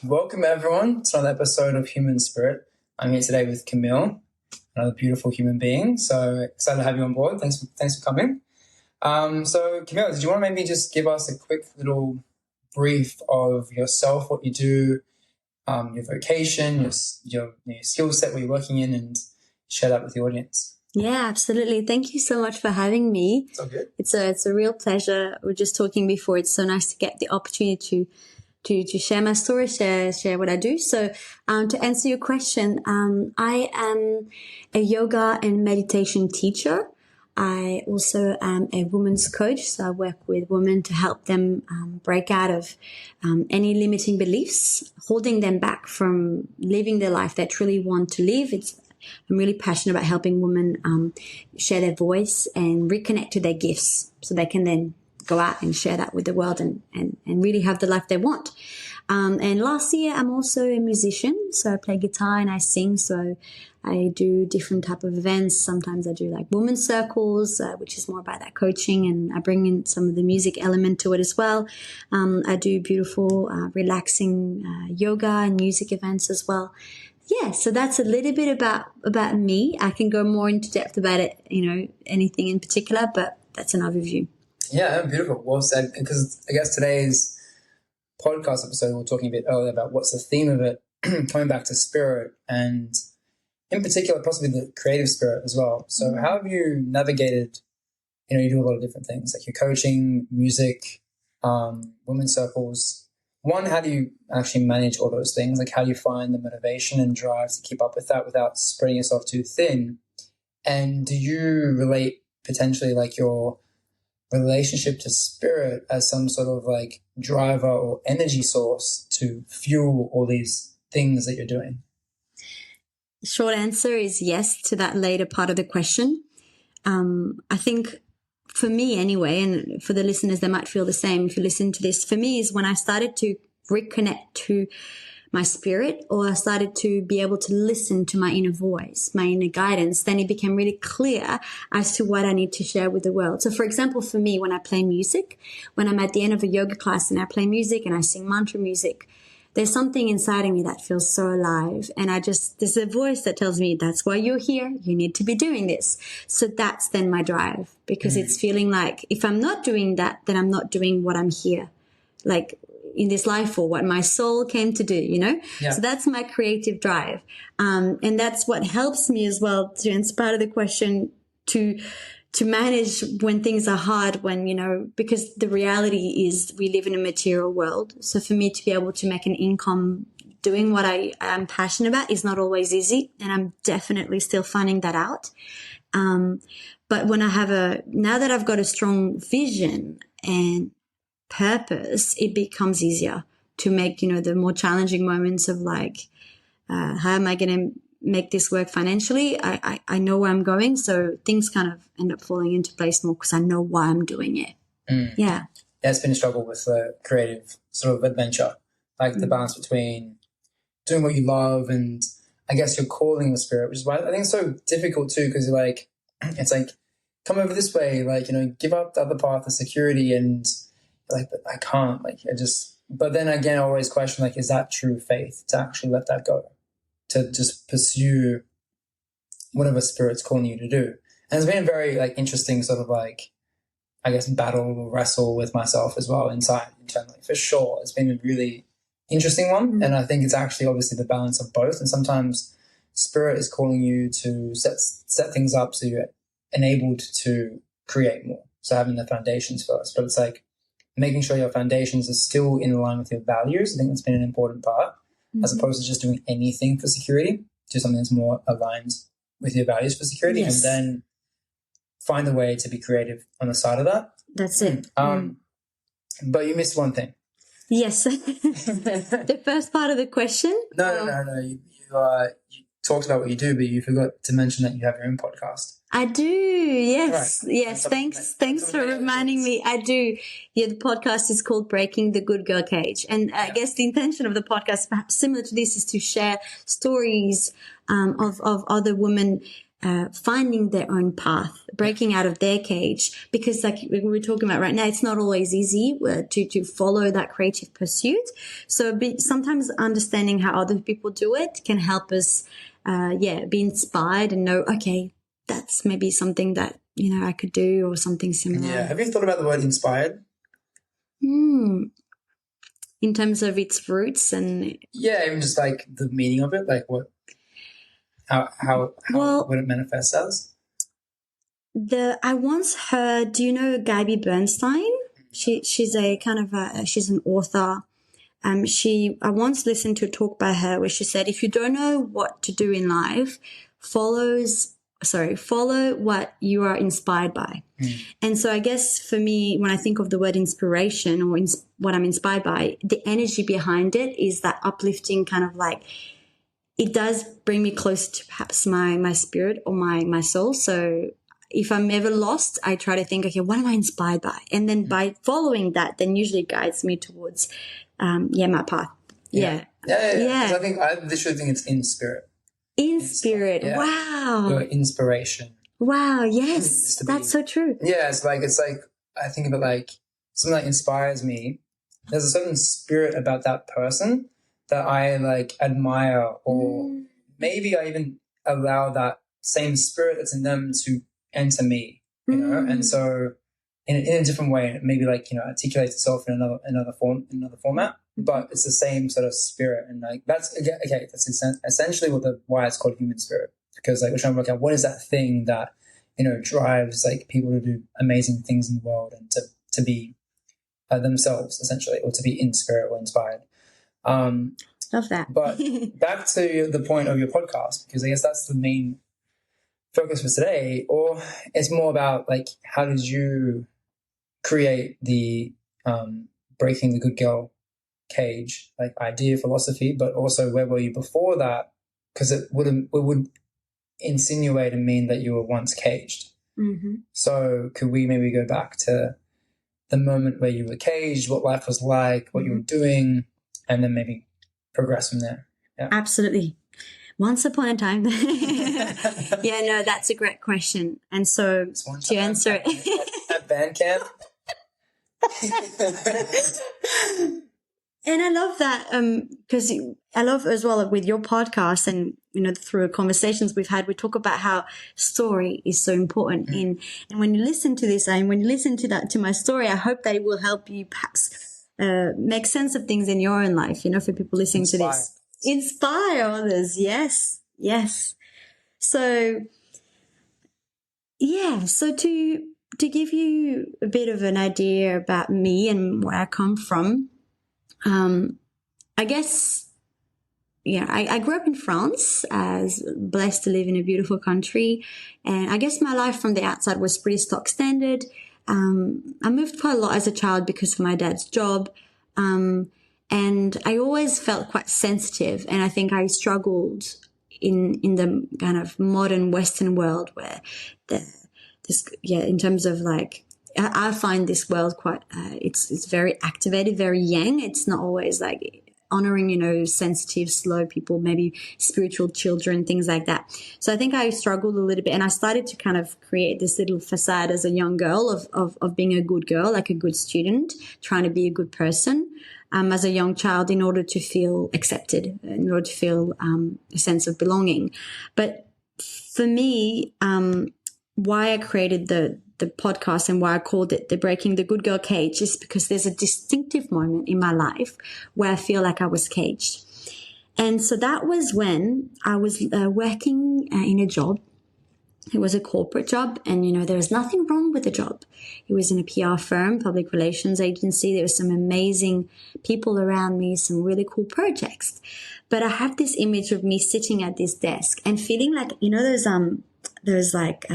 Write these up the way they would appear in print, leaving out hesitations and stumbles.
Welcome everyone to another episode of Human Spirit. I'm here today with Camille, another beautiful human being. So excited to have you on board. Thanks for coming. So Camille, did you want to maybe just give us a quick little brief of yourself, what you do, your vocation, your skill set, what you're working in, and share that with the audience? Yeah, absolutely. Thank you so much for having me. It's all good. It's a real pleasure. We were just talking before. It's so nice to get the opportunity to share my story, share what I do. So, to answer your question, I am a yoga and meditation teacher. I also am a women's coach. So I work with women to help them break out of any limiting beliefs, holding them back from living the life they truly want to live. I'm really passionate about helping women share their voice and reconnect to their gifts so they can then go out and share that with the world and really have the life they want. And last year, I'm also a musician. So I play guitar and I sing. So I do different type of events. Sometimes I do like women's circles, which is more about that coaching, and I bring in some of the music element to it as well. I do beautiful, relaxing yoga and music events as well. Yeah, so that's a little bit about me. I can go more into depth about it, anything in particular, but that's an overview. Yeah, beautiful. Well said. Because I guess today's podcast episode, we were talking a bit earlier about what's the theme of it, coming back to spirit, and in particular, possibly the creative spirit as well. So how have you navigated, you do a lot of different things, like your coaching, music, women's circles. One, how do you actually manage all those things? Like, how do you find the motivation and drive to keep up with that without spreading yourself too thin? And do you relate potentially like your relationship to spirit as some sort of like driver or energy source to fuel all these things that you're doing? Short answer is yes to that later part of the question. I think for me anyway, and for the listeners, they might feel the same if you listen to this, for me is when I started to reconnect to my spirit, or I started to be able to listen to my inner voice, my inner guidance, then it became really clear as to what I need to share with the world. So for example, for me, when I play music, when I'm at the end of a yoga class and I play music and I sing mantra music, there's something inside of me that feels so alive. And there's a voice that tells me, that's why you're here. You need to be doing this. So that's then my drive, because it's feeling like if I'm not doing that, then I'm not doing what I'm here, like in this life for, what my soul came to do, Yeah. So that's my creative drive. And that's what helps me as well to inspire the question to manage when things are hard, because the reality is we live in a material world. So for me to be able to make an income doing what I am passionate about is not always easy. And I'm definitely still finding that out. But when now that I've got a strong vision and purpose, it becomes easier to make, the more challenging moments of like, how am I going to make this work financially? I know where I'm going. So things kind of end up falling into place more because I know why I'm doing it. Yeah. It's been a struggle with the creative sort of adventure, like the balance between doing what you love and I guess your calling your spirit, which is why I think it's so difficult too, because it's like, come over this way, like, give up the other path of security, and like, but I can't, but then again, I always question, like, is that true faith to actually let that go? To just pursue whatever spirit's calling you to do. And it's been a very interesting sort of I guess battle or wrestle with myself as well internally, for sure. It's been a really interesting one. And I think it's actually obviously the balance of both. And sometimes spirit is calling you to set things up so you're enabled to create more. So having the foundations first, but it's like making sure your foundations are still in line with your values. I think that's been an important part. As opposed to just doing anything for security, do something that's more aligned with your values for security, yes. And then find a way to be creative on the side of that. That's it. But you missed one thing. Yes. The first part of the question? No. You talked about what you do, but you forgot to mention that you have your own podcast. I do. Yes. Right. Yes. Thanks for reminding me. I do. Yeah. The podcast is called Breaking the Good Girl Cage. And I guess the intention of the podcast, perhaps similar to this, is to share stories, of other women, finding their own path, breaking out of their cage, because like we were talking about right now, it's not always easy to follow that creative pursuit. So sometimes understanding how other people do it can help us, be inspired and know, okay, that's maybe something that, I could do, or something similar. Yeah. Have you thought about the word inspired? In terms of its roots and... Yeah, even just like the meaning of it, like how would it manifest as? I once heard, do you know Gabby Bernstein? She's a kind of she's an author. I once listened to a talk by her where she said, if you don't know what to do in life, follow what you are inspired by. And so I guess for me, when I think of the word inspiration, or what I'm inspired by, the energy behind it is that uplifting kind of like, it does bring me close to perhaps my spirit or my soul. So if I'm ever lost, I try to think, okay, what am I inspired by? And then by following that, then usually guides me towards, my path. Yeah. I literally think it's in spirit. In spirit. Yeah. Wow. Your inspiration. Wow. Yes. That's so true. Yeah. It's like, I think of it like something that inspires me. There's a certain spirit about that person that I like admire, or maybe I even allow that same spirit that's in them to enter me, and so in a different way, maybe like, articulates itself in another format, but it's the same sort of spirit. And like, that's essentially why it's called human spirit, because like we're trying to work out what is that thing that, drives like people to do amazing things in the world and to be themselves essentially, or to be in spirit or inspired. Love that. But back to the point of your podcast, because I guess that's the main focus for today, or it's more about like, how did you create the breaking the good girl cage, like idea, philosophy, but also where were you before that? Because it would insinuate and mean that you were once caged. Mm-hmm. So could we maybe go back to the moment where you were caged, what life was like, what you were doing, and then maybe progress from there? Yeah. Absolutely. Once upon a time. Yeah, no, that's a great question. And so to answer it at band camp. And I love that because I love as well with your podcast, and through conversations we've had, we talk about how story is so important. And when you listen to this, and when you listen to my story, I hope that it will help you perhaps make sense of things in your own life. For people listening to this, inspire others. Yes. So to give you a bit of an idea about me and where I come from. I guess, I grew up in France, as blessed to live in a beautiful country. And I guess my life from the outside was pretty stock standard. I moved quite a lot as a child because of my dad's job. And I always felt quite sensitive. And I think I struggled in the kind of modern Western world where in terms of like, I find this world quite, it's very activated, very yang. It's not always like honoring, sensitive, slow people, maybe spiritual children, things like that. So I think I struggled a little bit, and I started to kind of create this little facade as a young girl of being a good girl, like a good student, trying to be a good person, as a young child, in order to feel accepted, in order to feel a sense of belonging. But for me, why I created the podcast and why I called it the Breaking the Good Girl Cage is because there's a distinctive moment in my life where I feel like I was caged. And so that was when I was working in a job. It was a corporate job, and, there was nothing wrong with the job. It was in a PR firm, public relations agency. There were some amazing people around me, some really cool projects. But I have this image of me sitting at this desk and feeling like, there's like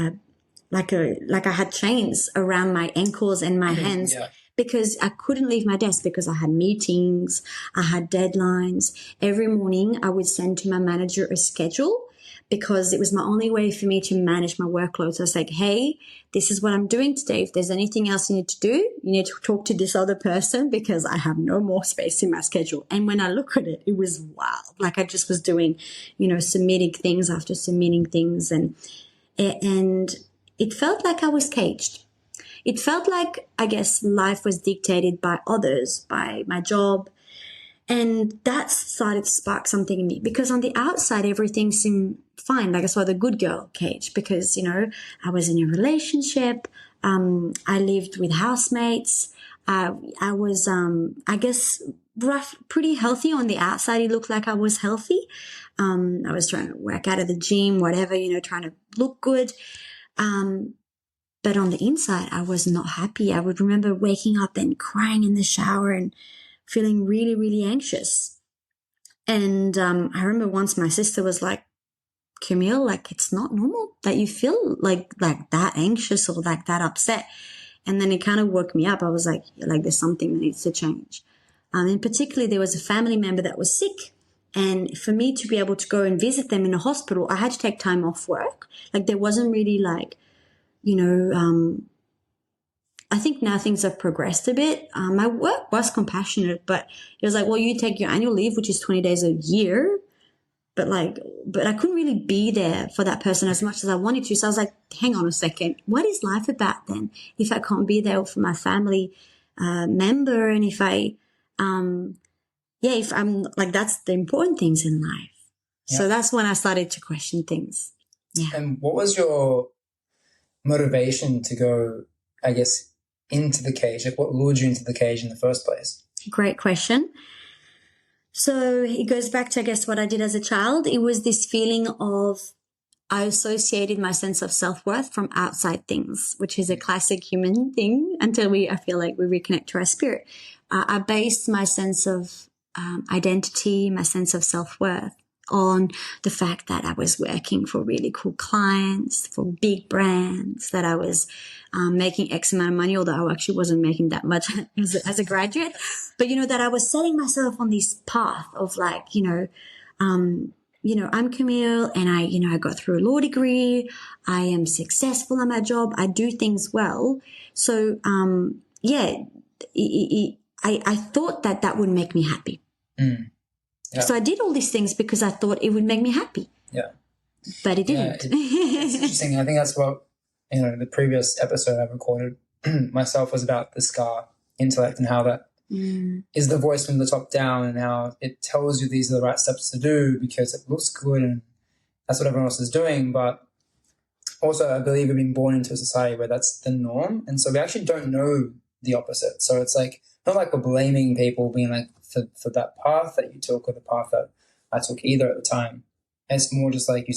I had chains around my ankles and my hands because I couldn't leave my desk because I had meetings, I had deadlines. Every morning I would send to my manager a schedule because it was my only way for me to manage my workload. So I was like, hey, this is what I'm doing today. If there's anything else you need to do, you need to talk to this other person because I have no more space in my schedule. And when I look at it, it was wild. Like I just was doing, submitting things after submitting things. And it felt like I was caged. It felt like, I guess, life was dictated by others, by my job. And that started to spark something in me, because on the outside, everything seemed fine. Like I saw the good girl cage, because, I was in a relationship. I lived with housemates. I was, I guess, pretty healthy on the outside. It looked like I was healthy. I was trying to work out of the gym, whatever, trying to look good. But on the inside, I was not happy. I would remember waking up and crying in the shower and feeling really, really anxious. And I remember once my sister was like, Camille, like, it's not normal that you feel like that anxious or like that upset. And then it kind of woke me up. I was like, there's something that needs to change. And particularly there was a family member that was sick. And for me to be able to go and visit them in a hospital, I had to take time off work. Like, there wasn't really I think now things have progressed a bit. My work was compassionate, but it was like, well, you take your annual leave, which is 20 days a year. But I couldn't really be there for that person as much as I wanted to. So I was like, hang on a second. What is life about then? If I can't be there for my family member, and if I'm like, that's the important things in life. Yeah. So that's when I started to question things. Yeah. And what was your motivation to go, I guess, into the cage? Like, what lured you into the cage in the first place? Great question. So it goes back to, I guess, what I did as a child. It was this feeling of, I associated my sense of self-worth from outside things, which is a classic human thing until I feel like we reconnect to our spirit. I based my sense of identity, my sense of self-worth on the fact that I was working for really cool clients, for big brands, that I was making X amount of money, although I actually wasn't making that much as a graduate. But, that I was setting myself on this path of like, I'm Camille, and I got through a law degree. I am successful at my job. I do things well. So, I thought that would make me happy. Mm. Yeah. So I did all these things because I thought it would make me happy. Yeah. But it didn't. It's interesting. I think that's what, the previous episode I recorded myself was about the SCAR intellect, and how that is the voice from the top down, and how it tells you these are the right steps to do because it looks good and that's what everyone else is doing. But also, I believe we've been born into a society where that's the norm. And so we actually don't know the opposite. So it's like, not like we're blaming people being like, for that path that you took or the path that I took either at the time. It's more just like you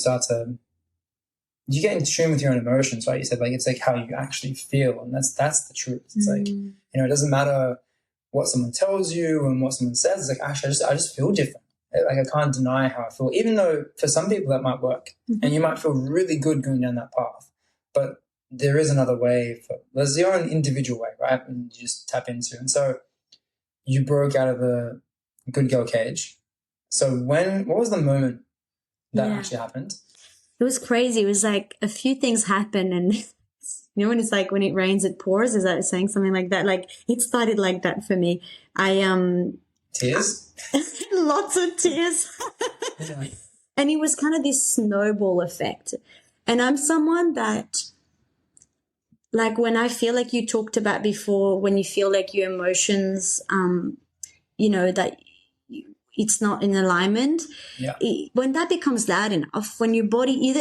get in tune with your own emotions, right? You said like, it's like how you actually feel, and that's the truth. It's like, it doesn't matter what someone tells you and what someone says. It's like, actually, I just feel different. Like, I can't deny how I feel, even though for some people that might work, and you might feel really good going down that path, but there is another way. There's your own individual way, right? And you just tap into. And so you broke out of the good girl cage. So what was the moment that actually happened? It was crazy. It was like a few things happened, and when it's like, when it rains, it pours. Is that saying something like that? Like, it started like that for me. Tears? Lots of tears. Yeah. And it was kind of this snowball effect. And I'm someone that, like, when I feel like you talked about before, when you feel like your emotions, that it's not in alignment. Yeah. When that becomes loud enough, when your body you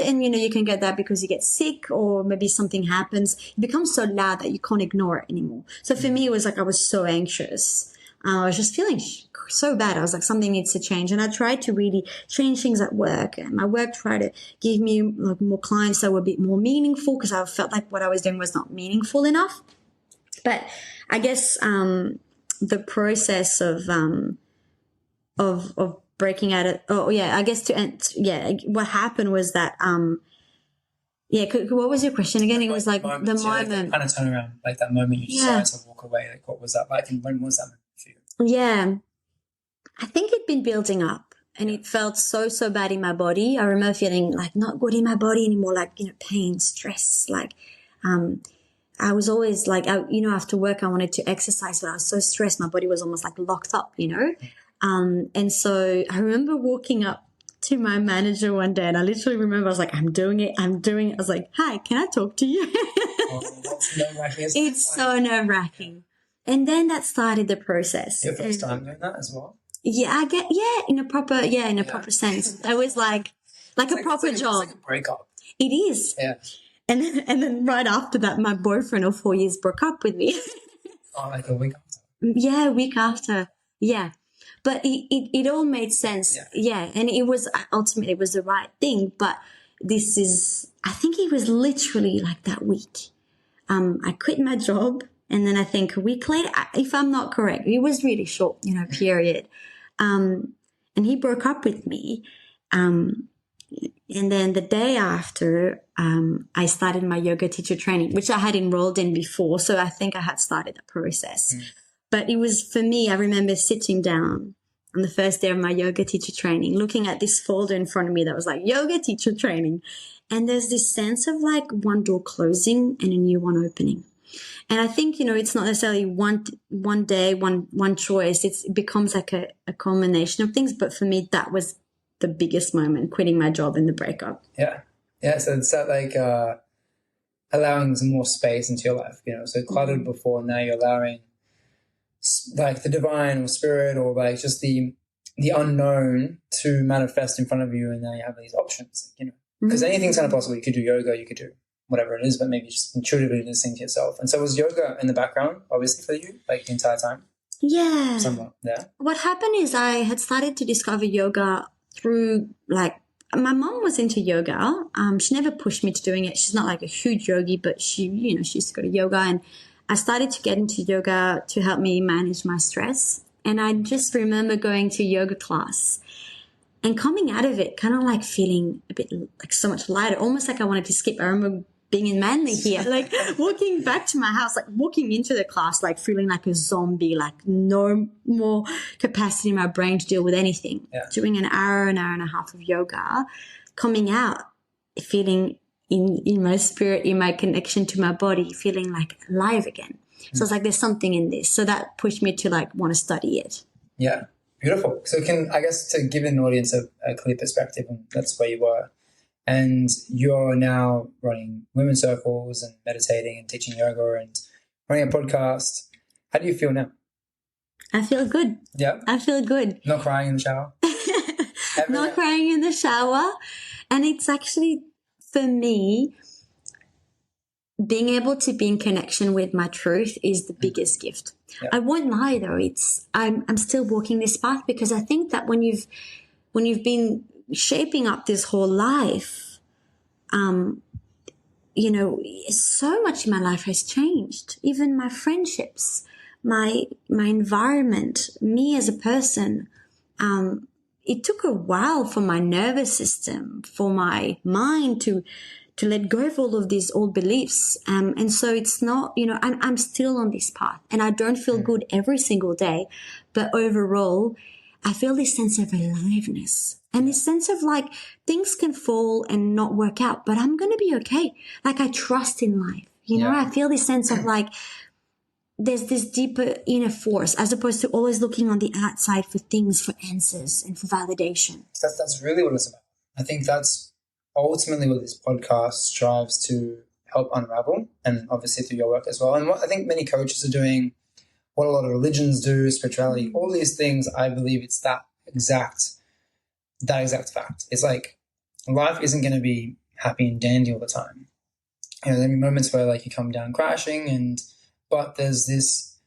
can get that because you get sick or maybe something happens, it becomes so loud that you can't ignore it anymore. So for me, it was like, I was so anxious. I was just feeling so bad. I was like, something needs to change. And I tried to really change things at work. And my work tried to give me like more clients that were a bit more meaningful, because I felt like what I was doing was not meaningful enough. But I guess the process of breaking out of, what happened was that, what was your question again? It was like the moment. Kind of turn around, like that moment you decided to walk away. Like, what was that like, and when was that moment for you? Yeah, I think it'd been building up, and it felt so bad in my body. I remember feeling like not good in my body anymore, like, pain, stress. Like, I was always like, after work I wanted to exercise, but I was so stressed. My body was almost like locked up, And so I remember walking up to my manager one day, and I literally remember I was like, I'm doing it. I was like, hi, can I talk to you? That's nerve-wracking. It's so nerve-wracking. And then that started the process. Your first time doing that as well? Yeah, in a proper sense. It was like a proper job. It's like a breakup. It is. Yeah. And then right after that, my boyfriend of 4 years broke up with me. Oh, like a week after? Yeah, a week after. Yeah. But it all made sense. Yeah. And it was ultimately, it was the right thing. But I think it was literally like that week. I quit my job. And then I think a week later, if I'm not correct, it was really short, period. And he broke up with me. And then the day after, I started my yoga teacher training, which I had enrolled in before. So I think I had started the process. But it was, for me, I remember sitting down on the first day of my yoga teacher training, looking at this folder in front of me that was like yoga teacher training. And there's this sense of like one door closing and a new one opening. And I think, it's not necessarily one day, one choice. It becomes like a culmination of things. But for me, that was the biggest moment, quitting my job and the breakup. Yeah. Yeah. So it's that like allowing some more space into your life, so cluttered before, now you're allowing like the divine or spirit or like just the unknown to manifest in front of you. And now you have these options, because anything's kind of possible. You could do yoga, you could do whatever it is, but maybe just intuitively listening to yourself. And so was yoga in the background, obviously, for you, like the entire time? Yeah. Somewhat, yeah. What happened is I had started to discover yoga through like, my mom was into yoga. She never pushed me to doing it. She's not like a huge yogi, but she used to go to yoga. And I started to get into yoga to help me manage my stress. And I just remember going to yoga class and coming out of it kind of like feeling a bit like so much lighter, almost like I wanted to skip. I remember being in Manly here, like walking back to my house, like walking into the class, like feeling like a zombie, like no more capacity in my brain to deal with anything. Yeah. Doing an hour and a half of yoga, coming out, feeling in my spirit, in my connection to my body, feeling like alive again. So it's like, there's something in this. So that pushed me to like want to study it. Yeah. Beautiful. So I guess to give an audience a clear perspective, and that's where you were. And you're now running women's circles and meditating and teaching yoga and running a podcast. How do you feel now? I feel good. Yeah. I feel good. Not crying in the shower? Not crying in the shower. And it's actually, for me, being able to be in connection with my truth is the biggest gift. Yeah. I won't lie though, I'm still walking this path, because I think that when you've been shaping up this whole life, so much in my life has changed. Even my friendships, my environment, me as a person. It took a while for my nervous system, for my mind to let go of all of these old beliefs. And so it's not, I'm still on this path, and I don't feel good every single day. But overall, I feel this sense of aliveness and this sense of like things can fall and not work out, but I'm going to be okay. Like I trust in life, I feel this sense of like, there's this deeper inner force, as opposed to always looking on the outside for things, for answers and for validation. That's really what it's about. I think that's ultimately what this podcast strives to help unravel, and obviously through your work as well. And what I think many coaches are doing, what a lot of religions do, spirituality, all these things, I believe it's that exact fact. It's like life isn't going to be happy and dandy all the time. There'll be moments where like you come down crashing, but there's this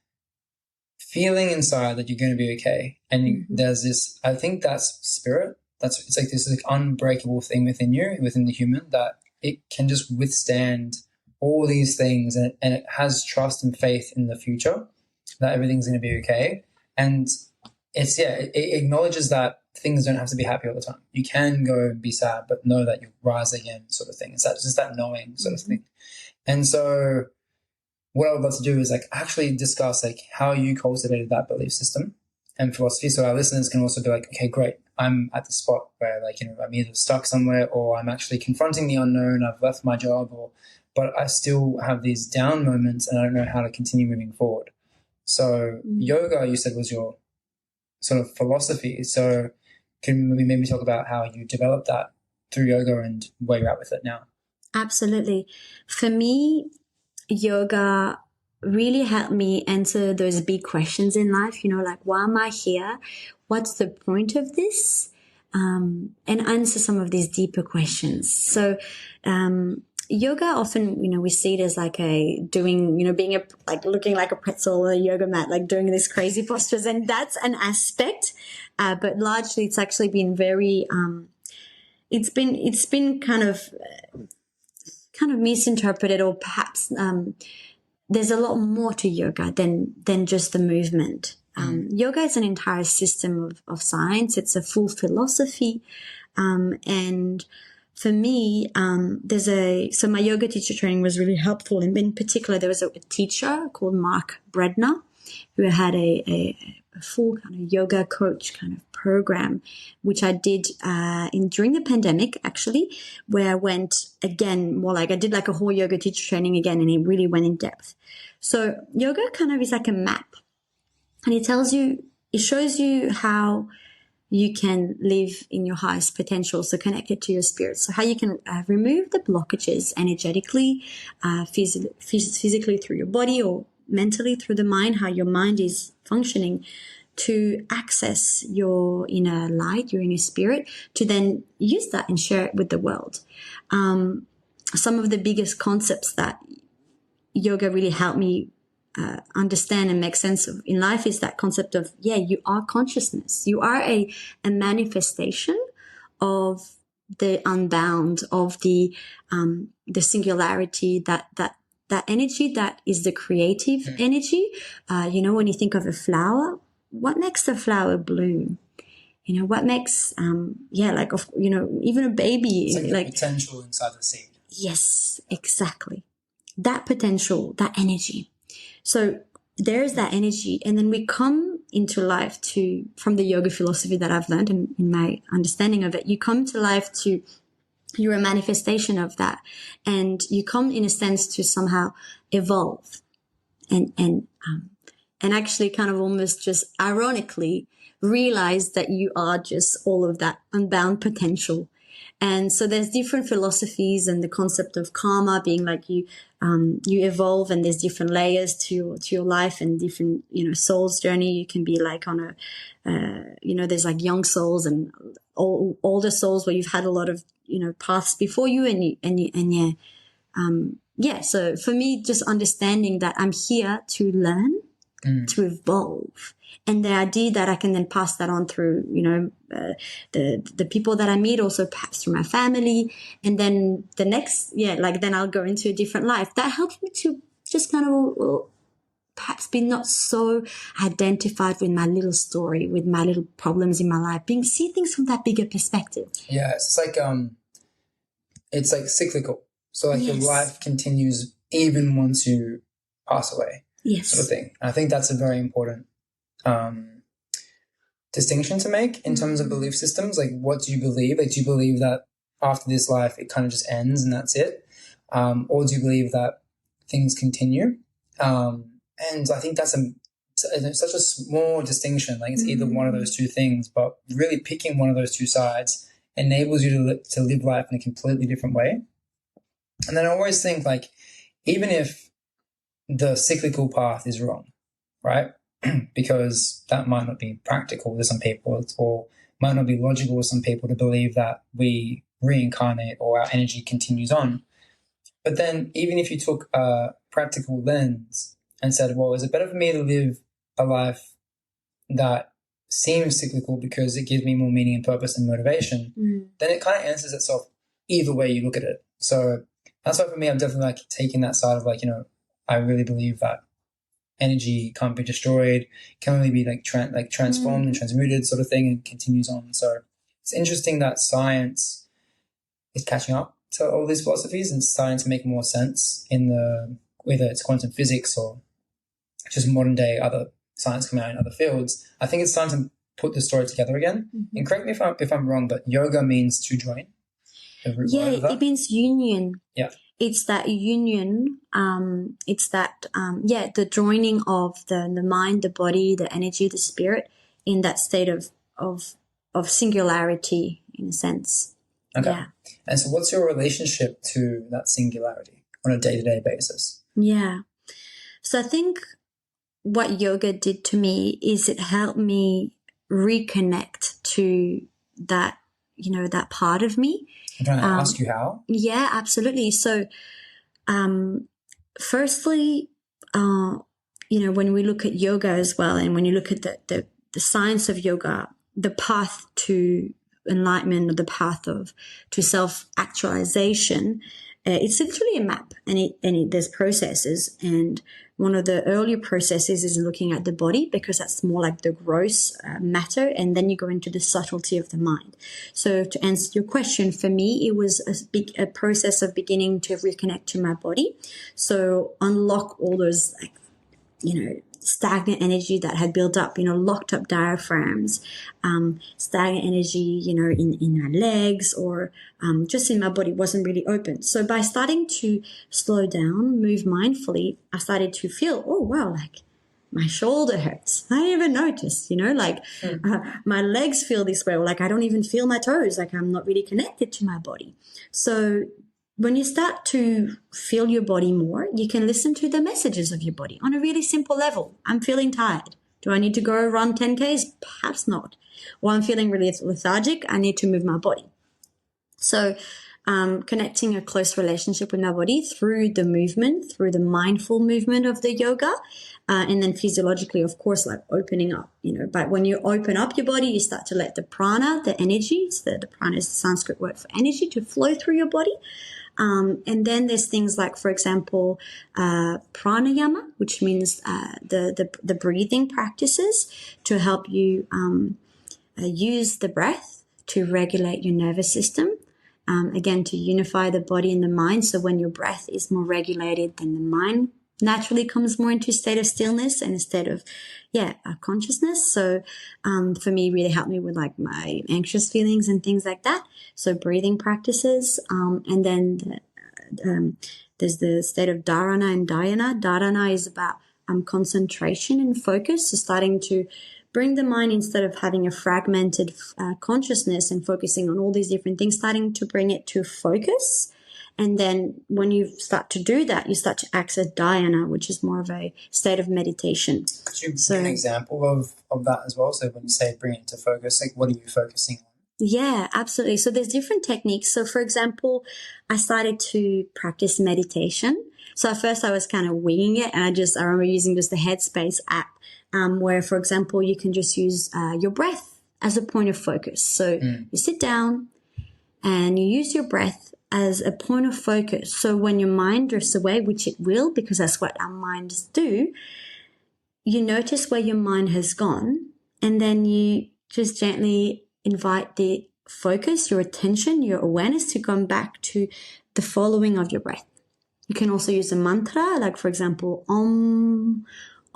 feeling inside that you're going to be okay. And there's this, I think that's spirit. It's like this like unbreakable thing within you, within the human, that it can just withstand all these things, and it has trust and faith in the future that everything's going to be okay. And it acknowledges that things don't have to be happy all the time. You can go and be sad, but know that you'll rise again, sort of thing. It's just that knowing sort of thing. And so what I would love to do is like actually discuss like how you cultivated that belief system and philosophy, so our listeners can also be like, okay, great, I'm at the spot where like, I'm either stuck somewhere, or I'm actually confronting the unknown, I've left my job, but I still have these down moments and I don't know how to continue moving forward. So yoga, you said, was your sort of philosophy. So can we maybe talk about how you developed that through yoga and where you're at with it now? Absolutely. For me, yoga really helped me answer those big questions in life, like, why am I here? What's the point of this? And answer some of these deeper questions. So, yoga often, we see it as like being like looking like a pretzel or a yoga mat, like doing these crazy postures. And that's an aspect. But largely it's actually been very, it's been kind of misinterpreted, or perhaps, there's a lot more to yoga than just the movement. Yoga is an entire system of science. It's a full philosophy. And for me, so my yoga teacher training was really helpful. And in particular, there was a teacher called Mark Bredner who had a full kind of yoga coach kind of program, which I did during the pandemic, actually, where I went again more like I did like a whole yoga teacher training again, and it really went in depth. So yoga kind of is like a map, and it shows you how you can live in your highest potential, so connected to your spirit. So how you can remove the blockages energetically, physically through your body, or mentally through the mind, how your mind is functioning, to access your inner light, your inner spirit, to then use that and share it with the world. Some of the biggest concepts that yoga really helped me understand and make sense of in life is that concept of, you are consciousness. You are a manifestation of the unbound, of the singularity, that energy that is the creative energy. When you think of a flower, what makes the flower bloom? What makes, even a baby. It's like the potential inside the seed. Yes, exactly. That potential, that energy. So there's that energy. And then we come into life from the yoga philosophy that I've learned and in my understanding of it, you come to life you're a manifestation of that. And you come in a sense to somehow evolve and actually kind of almost just ironically realize that you are just all of that unbound potential. And so there's different philosophies, and the concept of karma being like you evolve, and there's different layers to your life and different, soul's journey. You can be like on there's like young souls and older souls where you've had a lot of, paths before you So for me, just understanding that I'm here to learn, to evolve. And the idea that I can then pass that on through, the people that I meet, also perhaps through my family. And then the next, then I'll go into a different life. That helps me to just kind of perhaps be not so identified with my little story, with my little problems in my life, see things from that bigger perspective. Yeah, it's like cyclical. So like your life continues even once you pass away. Yes. Sort of thing. And I think that's a very important distinction to make in terms of belief systems. Like, what do you believe? Like, do you believe that after this life it kind of just ends and that's it? Or do you believe that things continue? And I think that's such a small distinction. Like, it's either one of those two things, but really picking one of those two sides enables you to live life in a completely different way. And then I always think, like, even if the cyclical path is wrong, right? Because that might not be practical to some people, or might not be logical to some people to believe that we reincarnate or our energy continues on. But then even if you took a practical lens and said, well, is it better for me to live a life that seems cyclical because it gives me more meaning and purpose and motivation, then it kind of answers itself either way you look at it. So that's why for me, I'm definitely like taking that side of I really believe that energy can't be destroyed, can only be transformed and transmuted sort of thing, and continues on. So it's interesting that science is catching up to all these philosophies and starting to make more sense in whether it's quantum physics or just modern day other science coming out in other fields. I think it's time to put the story together again. And correct me if I'm wrong, but yoga means to join. It means union. Yeah. It's that union. It's that, the joining of the mind, the body, the energy, the spirit in that state of singularity in a sense. Okay. Yeah. And so what's your relationship to that singularity on a day-to-day basis? Yeah. So I think what yoga did to me is it helped me reconnect to that, that part of me. Can I ask you how? Yeah, absolutely. So, firstly, when we look at yoga as well, and when you look at the science of yoga, the path to enlightenment or the path to self-actualization, it's literally a map, and there's processes, and one of the earlier processes is looking at the body, because that's more like the gross matter, and then you go into the subtlety of the mind. So to answer your question, for me, it was a process of beginning to reconnect to my body. So unlock all those stagnant energy that had built up, locked up diaphragms, stagnant energy, in my legs or just in my body wasn't really open. So by starting to slow down, move mindfully, I started to feel, oh, wow, like my shoulder hurts. I didn't even notice, my legs feel this way, or like I don't even feel my toes, like I'm not really connected to my body. So when you start to feel your body more, you can listen to the messages of your body on a really simple level. I'm feeling tired. Do I need to go run 10Ks? Perhaps not. Or I'm feeling really lethargic. I need to move my body. So connecting a close relationship with my body through the movement, through the mindful movement of the yoga, and then physiologically, of course, like opening up, but when you open up your body, you start to let the prana, the energy, the prana is the Sanskrit word for energy, to flow through your body. And then there's things like, for example, pranayama, which means the breathing practices to help you use the breath to regulate your nervous system. Again, to unify the body and the mind. So when your breath is more regulated, then the mind naturally comes more into a state of stillness and a state of, consciousness. So for me, really helped me with like my anxious feelings and things like that. So breathing practices. And then there's the state of dharana and dhyana. Dharana is about concentration and focus. So starting to bring the mind, instead of having a fragmented consciousness and focusing on all these different things, starting to bring it to focus. And then when you start to do that, you start to access dhyana, which is more of a state of meditation. Could you give an example of that as well? So when you say bring it to focus, like what are you focusing on? Yeah, absolutely. So there's different techniques. So for example, I started to practice meditation. So at first I was kind of winging it, and I remember using just the Headspace app, where, for example, you can just use your breath as a point of focus. So you sit down and you use your breath as a point of focus. So when your mind drifts away, which it will, because that's what our minds do, you notice where your mind has gone, and then you just gently invite the focus, your attention, your awareness to come back to the following of your breath. You can also use a mantra, like, for example, Om,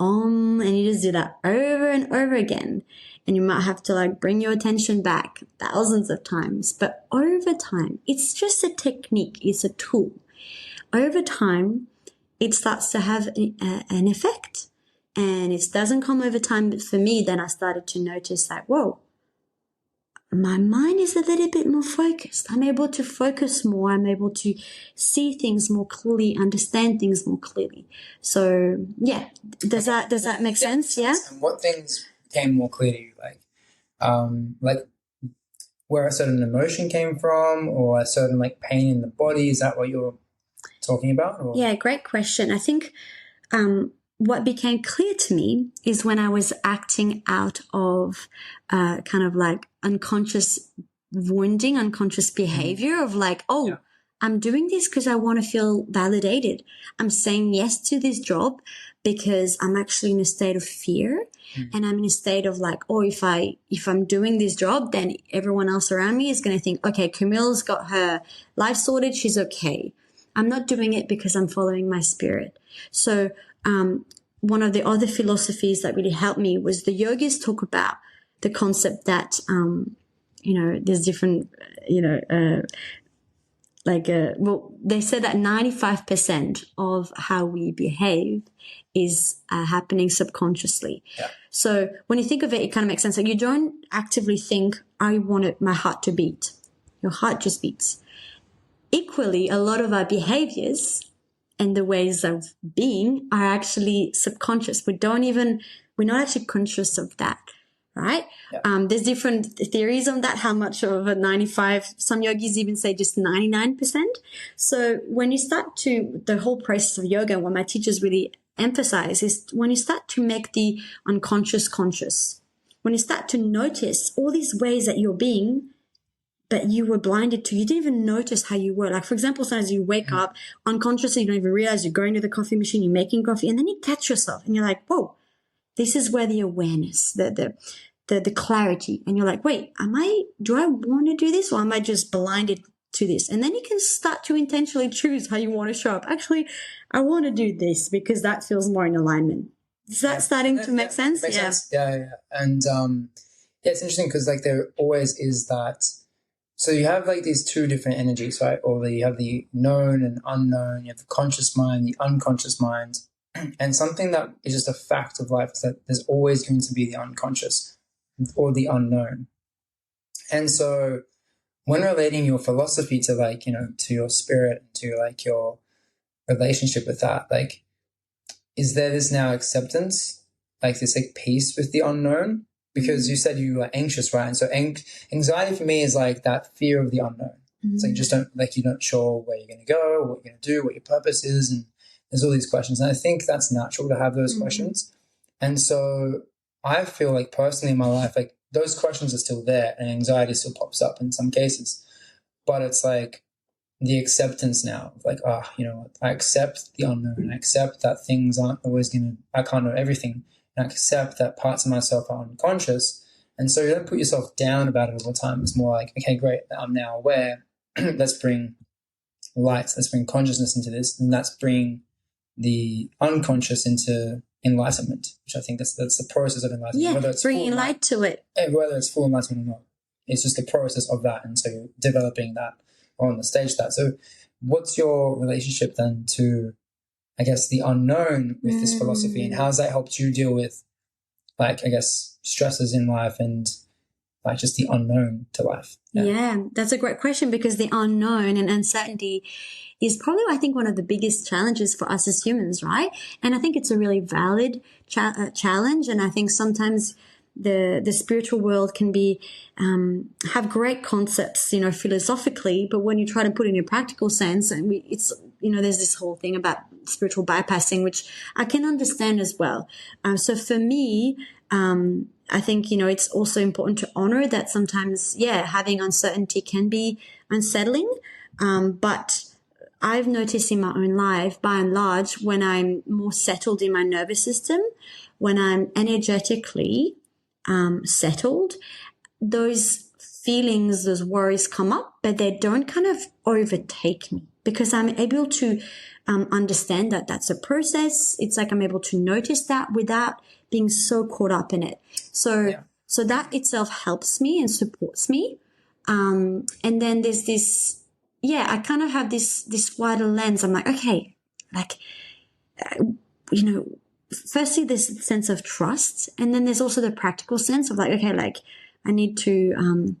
Om, and you just do that over and over again. And you might have to like bring your attention back thousands of times. But over time, it's just a technique. It's a tool. Over time, it starts to have an effect. And it doesn't come over time. But for me, then I started to notice like, whoa, my mind is a little bit more focused. I'm able to focus more. I'm able to see things more clearly, understand things more clearly. So yeah, does that make sense? Yeah. And what things became more clear to you? Like where a certain emotion came from, or a certain like pain in the body? Is that what you're talking about? Or? Yeah, great question. I think what became clear to me is when I was acting out of kind of like unconscious wounding, unconscious behavior of like, I'm doing this because I want to feel validated. I'm saying yes to this job because I'm actually in a state of fear, and I'm in a state of like, if I'm doing this job, then everyone else around me is going to think, okay, Camille's got her life sorted. She's okay. I'm not doing it because I'm following my spirit. So, one of the other philosophies that really helped me was the yogis talk about the concept that, there's different, they said that 95% of how we behave is happening subconsciously. Yeah. So when you think of it, it kind of makes sense. Like you don't actively think, I wanted my heart to beat. Your heart just beats. Equally, a lot of our behaviors and the ways of being are actually subconscious. We're not actually conscious of that, right? Yeah. There's different theories on that, how much of a 95, some yogis even say just 99%. So when you start to, the whole process of yoga, and what my teachers really emphasize is when you start to make the unconscious conscious, when you start to notice all these ways that you're being, but you were blinded to, you didn't even notice how you were. Like, for example, sometimes you wake up unconsciously, you don't even realize you're going to the coffee machine, you're making coffee, and then you catch yourself and you're like, whoa, this is where the awareness, the clarity, and you're like, wait, do I want to do this, or am I just blinded to this? And then you can start to intentionally choose how you want to show up. Actually, I want to do this because that feels more in alignment. Is that starting to make sense? Makes sense. Yeah. And it's interesting because like there always is that. So you have like these two different energies, right? Or you have the known and unknown. You have the conscious mind, the unconscious mind. And something that is just a fact of life is that there's always going to be the unconscious or the unknown. And so when relating your philosophy to like, to your spirit, to like your relationship with that, like, is there this now acceptance, like this like peace with the unknown? Because you said you were anxious, right? And so anxiety for me is like that fear of the unknown. Mm-hmm. So you're not sure where you're going to go, what you're going to do, what your purpose is. And there's all these questions. And I think that's natural to have those questions. And so I feel like personally in my life, like those questions are still there and anxiety still pops up in some cases. But it's like the acceptance now, like, I accept the unknown. I accept that things aren't always I can't know everything. And I accept that parts of myself are unconscious. And so you don't put yourself down about it all the time. It's more like, okay, great, I'm now aware. Let's bring light, let's bring consciousness into this, and let's bring the unconscious into enlightenment, which I think that's the process of enlightenment. Yeah, whether it's bringing light to it. Whether it's full enlightenment or not. It's just the process of that. And so you're developing that on the stage that. So what's your relationship then to, I guess, the unknown with this philosophy, and how has that helped you deal with, like, I guess, stresses in life and like just the unknown to life? Yeah, that's a great question, because the unknown and uncertainty is probably, I think, one of the biggest challenges for us as humans, right? And I think it's a really valid challenge. And I think sometimes the spiritual world can be have great concepts, philosophically, but when you try to put it in a practical sense, and there's this whole thing about spiritual bypassing, which I can understand as well. So for me, I think, it's also important to honor that sometimes, having uncertainty can be unsettling. But I've noticed in my own life, by and large, when I'm more settled in my nervous system, when I'm energetically settled, those feelings, those worries come up, but they don't kind of overtake me, because I'm able to understand that that's a process. It's like I'm able to notice that without being so caught up in it. So that itself helps me and supports me. And then there's this, I kind of have this wider lens. I'm like, okay, like, firstly, there's a sense of trust, and then there's also the practical sense of like, okay, like I need to,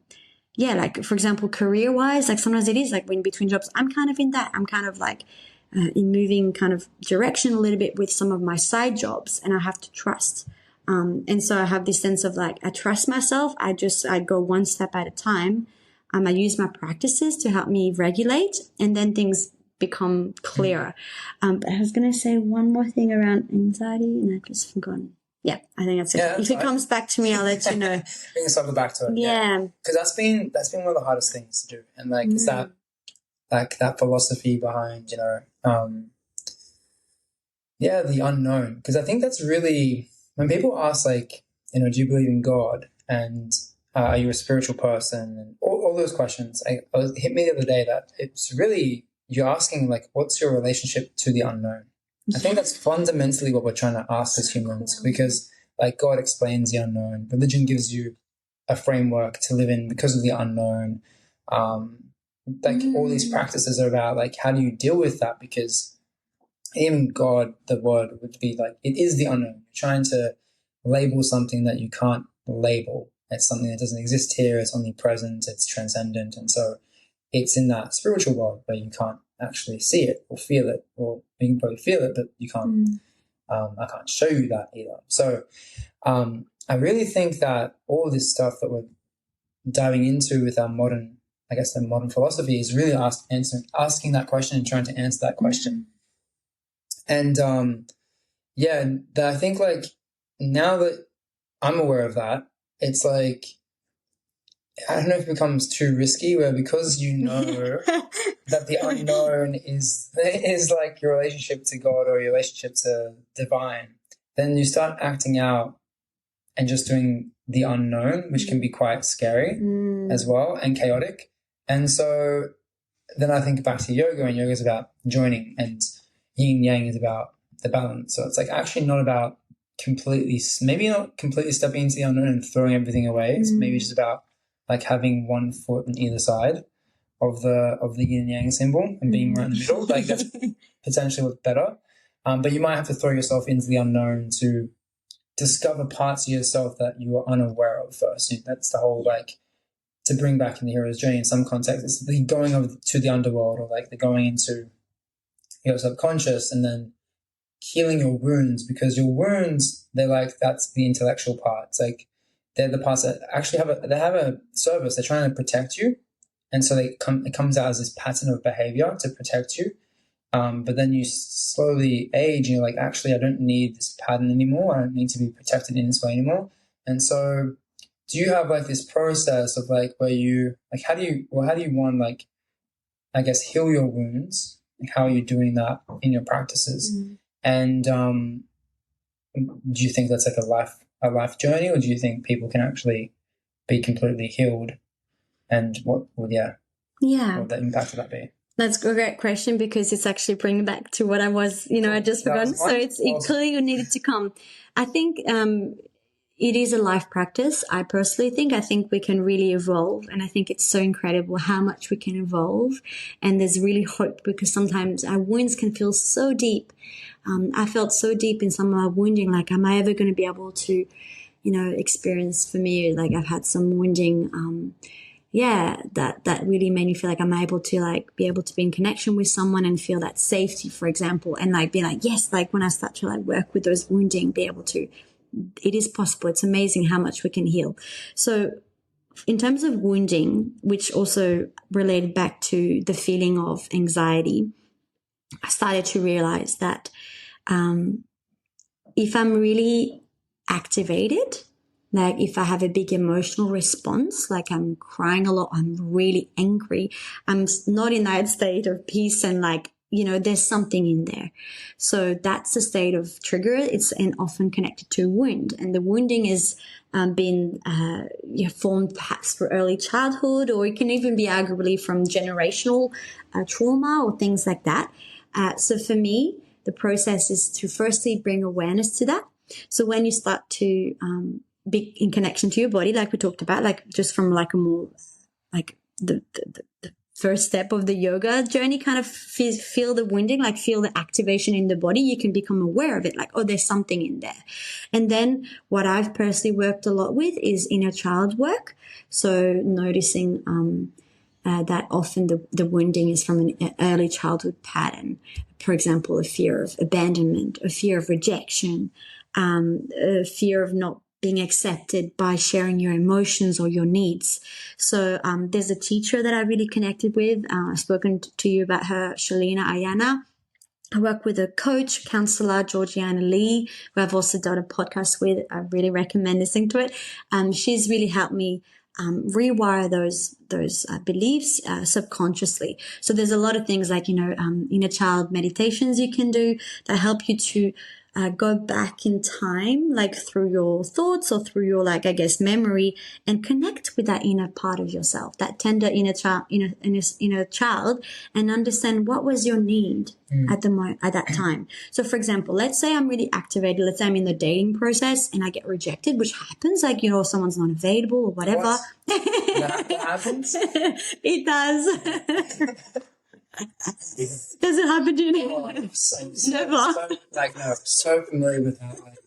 like, for example, career-wise, like sometimes it is like when between jobs, I'm kind of in that. I'm kind of like in moving kind of direction a little bit with some of my side jobs, and I have to trust. And so I have this sense of like, I trust myself. I go one step at a time. I use my practices to help me regulate, and then things become clearer. But I was going to say one more thing around anxiety, and I've just forgotten. Yeah, I think that's it. Yeah, if it comes back to me, I'll let you know. Bring us back to it. Yeah. Because that's been one of the hardest things to do. And like, is that, like that philosophy behind, the unknown. Because I think that's really, when people ask like, do you believe in God? And are you a spiritual person? And all those questions, it hit me the other day that it's really, you're asking like, what's your relationship to the unknown? I think that's fundamentally what we're trying to ask as humans, because like God explains the unknown. Religion gives you a framework to live in because of the unknown. Like all these practices are about like, how do you deal with that? Because even God, the word would be like, it is the unknown. You're trying to label something that you can't label. It's something that doesn't exist here. It's omnipresent. It's transcendent. And so it's in that spiritual world where you can't actually see it or feel it, or you can probably feel it, but you can't, I can't show you that either. So I really think that all this stuff that we're diving into with our modern, I guess, the modern philosophy is really asking that question and trying to answer that question. And I think like now that I'm aware of that, it's like, I don't know if it becomes too risky, where because you know that the unknown is like your relationship to God or your relationship to divine, then you start acting out and just doing the unknown, which can be quite scary as well and chaotic. And so then I think back to yoga, and yoga is about joining, and yin yang is about the balance. So it's like actually not about maybe not completely stepping into the unknown and throwing everything away. It's maybe just about like having one foot on either side of the yin yang symbol and being right in the middle. Like that's potentially what's better. But you might have to throw yourself into the unknown to discover parts of yourself that you are unaware of first. That's the whole, like, to bring back in the hero's journey in some context, it's the going over to the underworld, or like the going into your subconscious and then healing your wounds, because your wounds, they're like, that's the intellectual part. It's like they're the parts that actually have a service. They're trying to protect you, and so it comes out as this pattern of behavior to protect you. But then you slowly age and you're like, actually, I don't need this pattern anymore. I don't need to be protected in this way anymore. And so do you have like this process of like where you, like, how do you one, like, I guess, heal your wounds? Like, how are you doing that in your practices? And do you think that's like a life journey, or do you think people can actually be completely healed? And what would the impact of that be? That's a great question, because it's actually bringing back to what I was, I just forgotten. So it's clearly you needed to come. I think it is a life practice. I personally think we can really evolve. And I think it's so incredible how much we can evolve. And there's really hope, because sometimes our wounds can feel so deep. I felt so deep in some of my wounding, like, am I ever going to be able to, experience, for me, like I've had some wounding, that really made me feel like I'm able to like be able to be in connection with someone and feel that safety, for example, and like be like, yes, like when I start to like work with those wounding, be able to, it is possible. It's amazing how much we can heal. So in terms of wounding, which also related back to the feeling of anxiety, I started to realize that if I'm really activated, like if I have a big emotional response, like I'm crying a lot, I'm really angry, I'm not in that state of peace, and like, there's something in there. So that's a state of trigger. It's often connected to wound, and the wounding is been formed perhaps through early childhood, or it can even be arguably from generational trauma or things like that. So for me, the process is to firstly bring awareness to that. So when you start to be in connection to your body, like we talked about, like just from like a more like the first step of the yoga journey, kind of feel the wounding, like feel the activation in the body, you can become aware of it, like, oh, there's something in there. And then what I've personally worked a lot with is inner child work. So noticing that often the wounding is from an early childhood pattern. For example, a fear of abandonment, a fear of rejection, a fear of not being accepted by sharing your emotions or your needs. So there's a teacher that I really connected with. I've spoken to you about her, Shalina Ayana. I work with a coach, counselor, Georgiana Lee, who I've also done a podcast with. I really recommend listening to it. She's really helped me rewire those beliefs subconsciously. So there's a lot of things like, inner child meditations you can do that help you to go back in time, like through your thoughts or through your, like, I guess, memory, and connect with that inner part of yourself, that tender inner child, and understand what was your need at that time. So for example, let's say I'm really activated. Let's say I'm in the dating process and I get rejected, which happens, like, someone's not available or whatever. What? That happens? It does. Does it happen to you? Oh, Never. I'm so familiar with that. Like,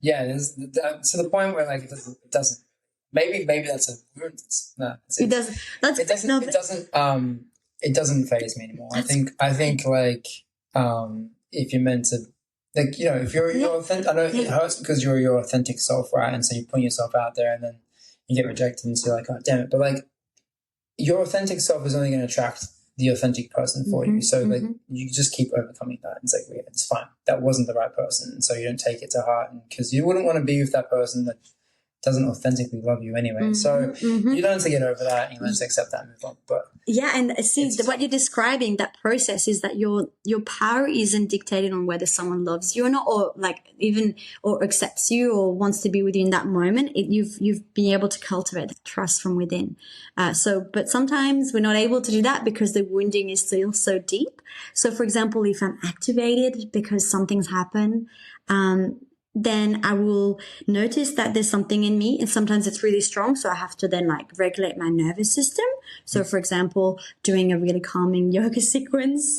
yeah, there's to the point where like it doesn't maybe that's a wound. It doesn't. It doesn't faze me anymore. I think like if you're meant to, like, you know, if you're authentic, I know it hurts because you're your authentic self, right? And so you put yourself out there and then you get rejected and so you're like, oh damn it. But like your authentic self is only going to attract the authentic person for you. So like you just keep overcoming that. It's like, yeah, it's fine. That wasn't the right person. And so you don't take it to heart, because you wouldn't want to be with that person that doesn't authentically love you anyway. So you learn to get over that, and you learn to accept that and move on. But yeah, and see what you're describing, that process, is that your power isn't dictated on whether someone loves you or not, or like even or accepts you or wants to be with you in that moment. You've been able to cultivate that trust from within. But sometimes we're not able to do that because the wounding is still so deep. So, for example, if I'm activated because something's happened, then I will notice that there's something in me, and sometimes it's really strong. So I have to then like regulate my nervous system. So for example, doing a really calming yoga sequence,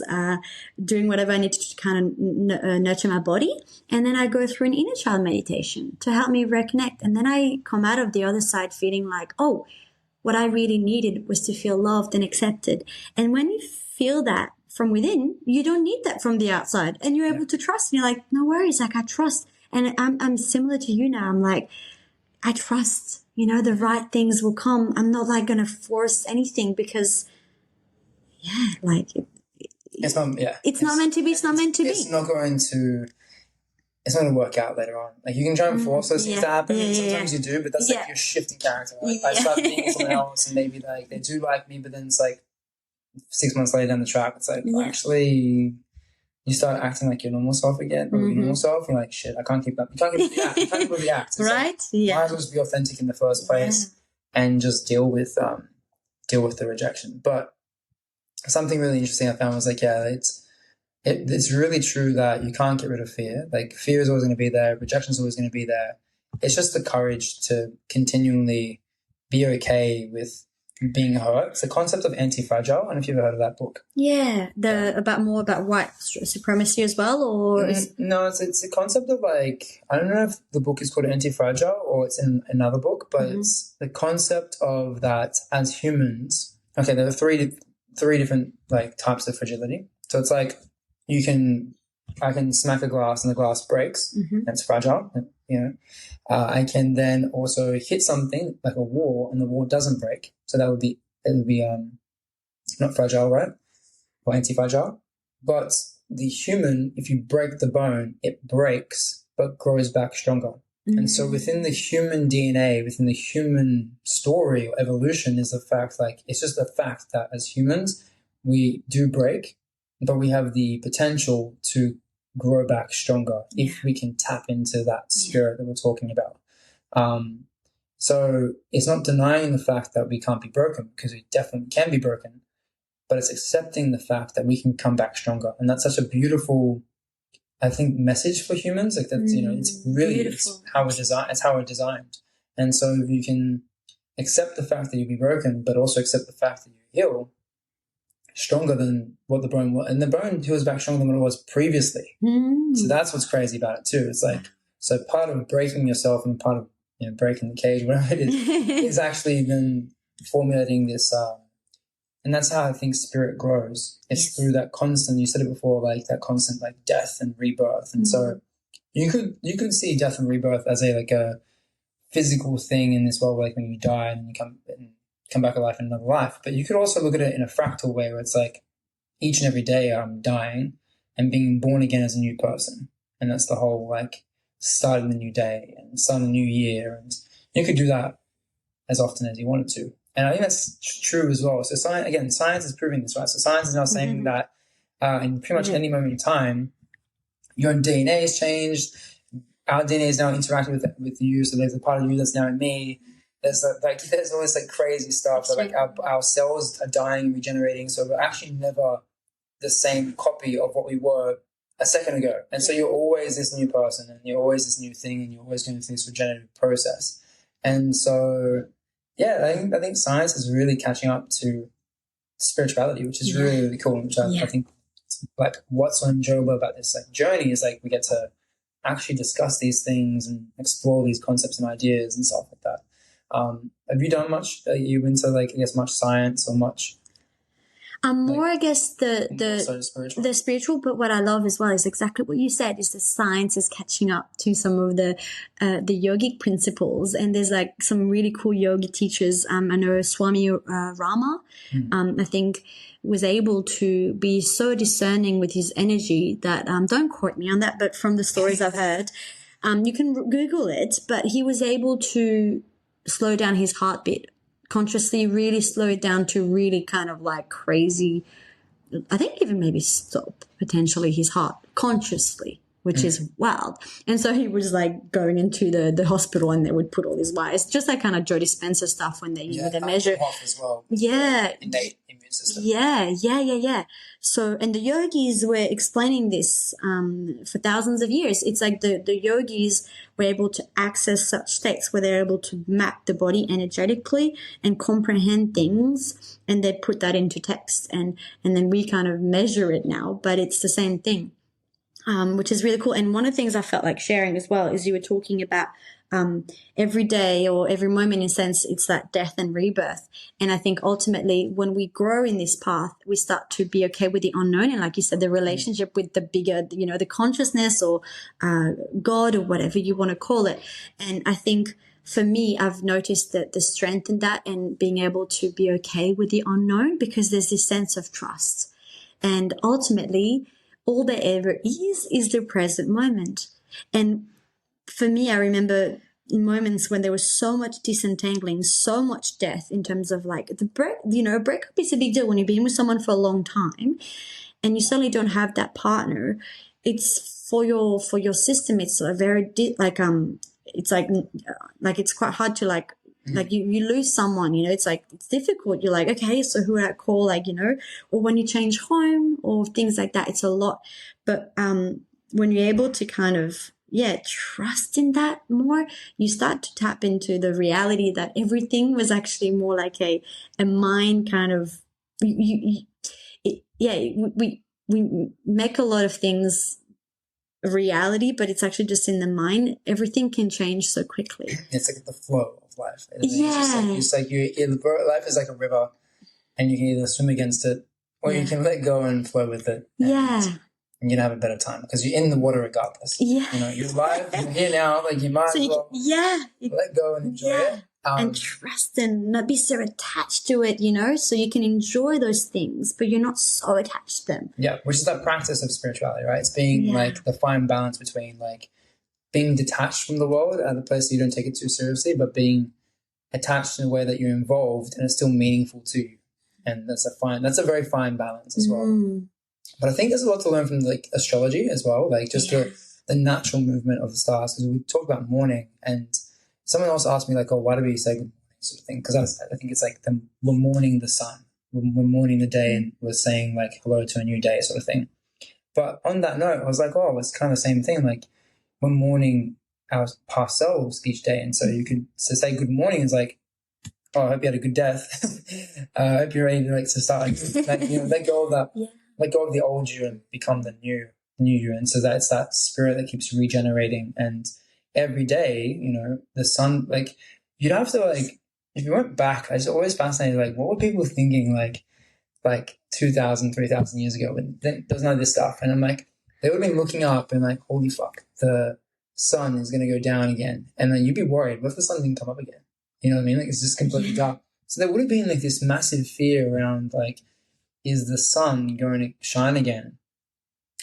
doing whatever I need to kind of nurture my body. And then I go through an inner child meditation to help me reconnect. And then I come out of the other side feeling like, oh, what I really needed was to feel loved and accepted. And when you feel that from within, you don't need that from the outside, and you're able to trust. And you're like, no worries, like I trust. And I'm similar to you now. I'm like, I trust, the right things will come. I'm not like going to force anything because, like it's not meant to be. It's not meant to be. It's not going to work out later on. Like you can try and force those things to happen. And sometimes you do, but that's like your shifting character. Like I start being someone else, and maybe like they do like me, but then it's like 6 months later down the track, it's like actually. You start acting like your normal self again, or your normal self. You're like, shit, I can't keep up. You can't keep up with the act. It's right? Like, might as well just be authentic in the first place and just deal with the rejection. But something really interesting I found was like, it's really true that you can't get rid of fear. Like fear is always going to be there. Rejection is always going to be there. It's just the courage to continually be okay with being hurt. It's the concept of anti-fragile. I don't know if you've ever heard of that book. Yeah, about white supremacy as well, or no, it's a concept of like, I don't know if the book is called Anti-Fragile or it's in another book, but it's the concept of that as humans. Okay, there are three different like types of fragility. So it's like I can smack a glass and the glass breaks. That's fragile. I can then also hit something like a wall and the wall doesn't break. So it would be not fragile, right? Or anti-fragile. But the human, if you break the bone, it breaks but grows back stronger. And so within the human DNA, within the human story or evolution is the fact, like it's just a fact that as humans, we do break, but we have the potential to grow back stronger if we can tap into that spirit that we're talking about. So it's not denying the fact that we can't be broken, because we definitely can be broken, but it's accepting the fact that we can come back stronger. And that's such a beautiful, I think, message for humans. Like that's, it's really, it's how we're designed. And so if you can accept the fact that you'll be broken, but also accept the fact that you heal stronger than what the bone was, and the bone heals back stronger than what it was previously. So that's what's crazy about it too. It's like, so part of breaking yourself and part of breaking the cage, whatever it is, is actually then formulating this. And that's how I think spirit grows. It's through that constant. You said it before, like that constant, like death and rebirth. And so you could see death and rebirth as a physical thing in this world, like when you die and you come back alive in another life. But you could also look at it in a fractal way, where it's like each and every day I'm dying and being born again as a new person. And that's the whole like starting the new day and starting the new year. And you could do that as often as you wanted to. And I think that's true as well. So science is proving this, right? So science is now saying that in pretty much any moment in time, your DNA has changed. Our DNA is now interacting with you. So there's a part of you that's now in me. There's all this like crazy stuff. So like our cells are dying and regenerating. So we're actually never the same copy of what we were a second ago. And so you're always this new person, and you're always this new thing, and you're always going through this regenerative process. And so, I think science is really catching up to spirituality, which is really, really cool. Which I think like what's so enjoyable about this like journey is like we get to actually discuss these things and explore these concepts and ideas and stuff like that. Have you done much? Are you into like, I guess, much science or much? More, I guess, Spiritual. the spiritual, but what I love as well is exactly what you said, is the science is catching up to some of the yogic principles. And there's like some really cool yoga teachers. I know Swami Rama, I think, was able to be so discerning with his energy that, don't quote me on that, but from the stories I've heard, you can Google it, but he was able to slow down his heartbeat consciously, really slow it down to really kind of like crazy, I think even maybe stop potentially his heart consciously, which is wild. And so he was like going into the hospital, and they would put all these wires, just like kind of Joe Dispenza stuff when they they measure as well. Yeah. Innate immune system. Yeah. So, and the yogis were explaining this for thousands of years. It's like the yogis were able to access such states where they're able to map the body energetically and comprehend things, and they put that into text, and then we kind of measure it now, but it's the same thing. Which is really cool. And one of the things I felt like sharing as well is you were talking about every day or every moment, in a sense, it's that death and rebirth. And I think ultimately when we grow in this path, we start to be okay with the unknown. And like you said, the relationship with the bigger, the consciousness or God or whatever you want to call it. And I think for me, I've noticed that the strength in that and being able to be okay with the unknown, because there's this sense of trust. And ultimately, all there ever is the present moment. And for me, I remember in moments when there was so much disentangling, so much death in terms of like the break, a breakup is a big deal when you've been with someone for a long time and you suddenly don't have that partner. It's for your system. It's a very, it's quite hard to like you lose someone, it's like, it's difficult. You're like, okay, so who would I call? Or when you change home or things like that, it's a lot. But, when you're able to kind of, trust in that more, you start to tap into the reality that everything was actually more like a mind kind of, we make a lot of things reality, but it's actually just in the mind. Everything can change so quickly. It's like the flow of life. It's like life is like a river, and you can either swim against it or you can let go and flow with it. And you're gonna have a better time because you're in the water regardless. You're alive, you're here now, like you might as well let go and enjoy it. And trust and not be so attached to it, so you can enjoy those things, but you're not so attached to them. Yeah, which is that practice of spirituality, right? It's being like the fine balance between like being detached from the world at the place you don't take it too seriously, but being attached in a way that you're involved and it's still meaningful to you. And that's a very fine balance as well. But I think there's a lot to learn from like astrology as well, like just the natural movement of the stars. Because we talk about mourning, and someone else asked me like, "Oh, why do we say good morning?" sort of thing. Because I think it's like we're mourning the sun, we're mourning the day, and we're saying like hello to a new day, sort of thing. But on that note, I was like, oh, it's kind of the same thing. Like we're mourning our past selves each day, and so you could say good morning is like, oh, I hope you had a good death. I hope you're ready to start let go of that. Let go of the old you and become the new you. And so that's that spirit that keeps regenerating. And every day, the sun, like you'd have to if you went back, I was always fascinated, like what were people thinking like 2,000, 3,000 years ago when there's none of this stuff. And I'm like, they would have been looking up and like, holy fuck, the sun is going to go down again. And then you'd be worried, what if the sun didn't come up again? You know what I mean? Like it's just completely dark. So there would have been like this massive fear around like, is the sun going to shine again?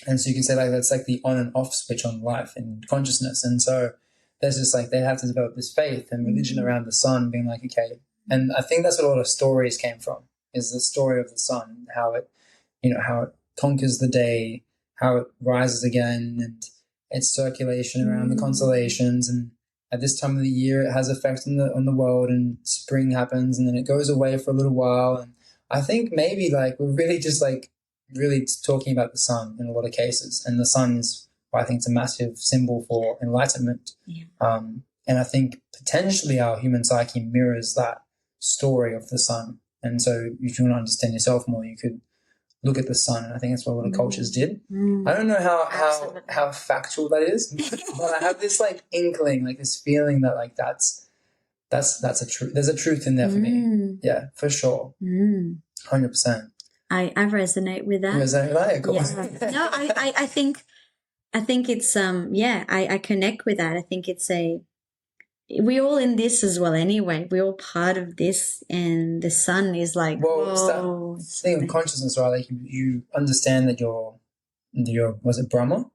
And so you can say like that's like the on and off switch on life and consciousness. And so there's just like they have to develop this faith and religion around the sun, being like, okay. And I think that's what a lot of stories came from, is the story of the sun, how it conquers the day, how it rises again, and its circulation around the constellations. And at this time of the year, it has effect on the world, and spring happens, and then it goes away for a little while. And I think maybe like we're really just like really talking about the sun in a lot of cases, and the sun is, I think, it's a massive symbol for enlightenment. And I think potentially our human psyche mirrors that story of the sun. And so if you want to understand yourself more, you could look at the sun. And I think that's what a lot of cultures did. I don't know how factual that is, but I have this like inkling, like this feeling that like that's that's a truth. There's a truth in there for me. Yeah, for sure. 100%. I resonate with that. Resonate with that? Cool. Yeah. No, I think it's I connect with that. I think it's we're all in this as well anyway. We're all part of this, and the sun is like, well, it's that thing of consciousness, right? Like you understand that you're was it Brahma?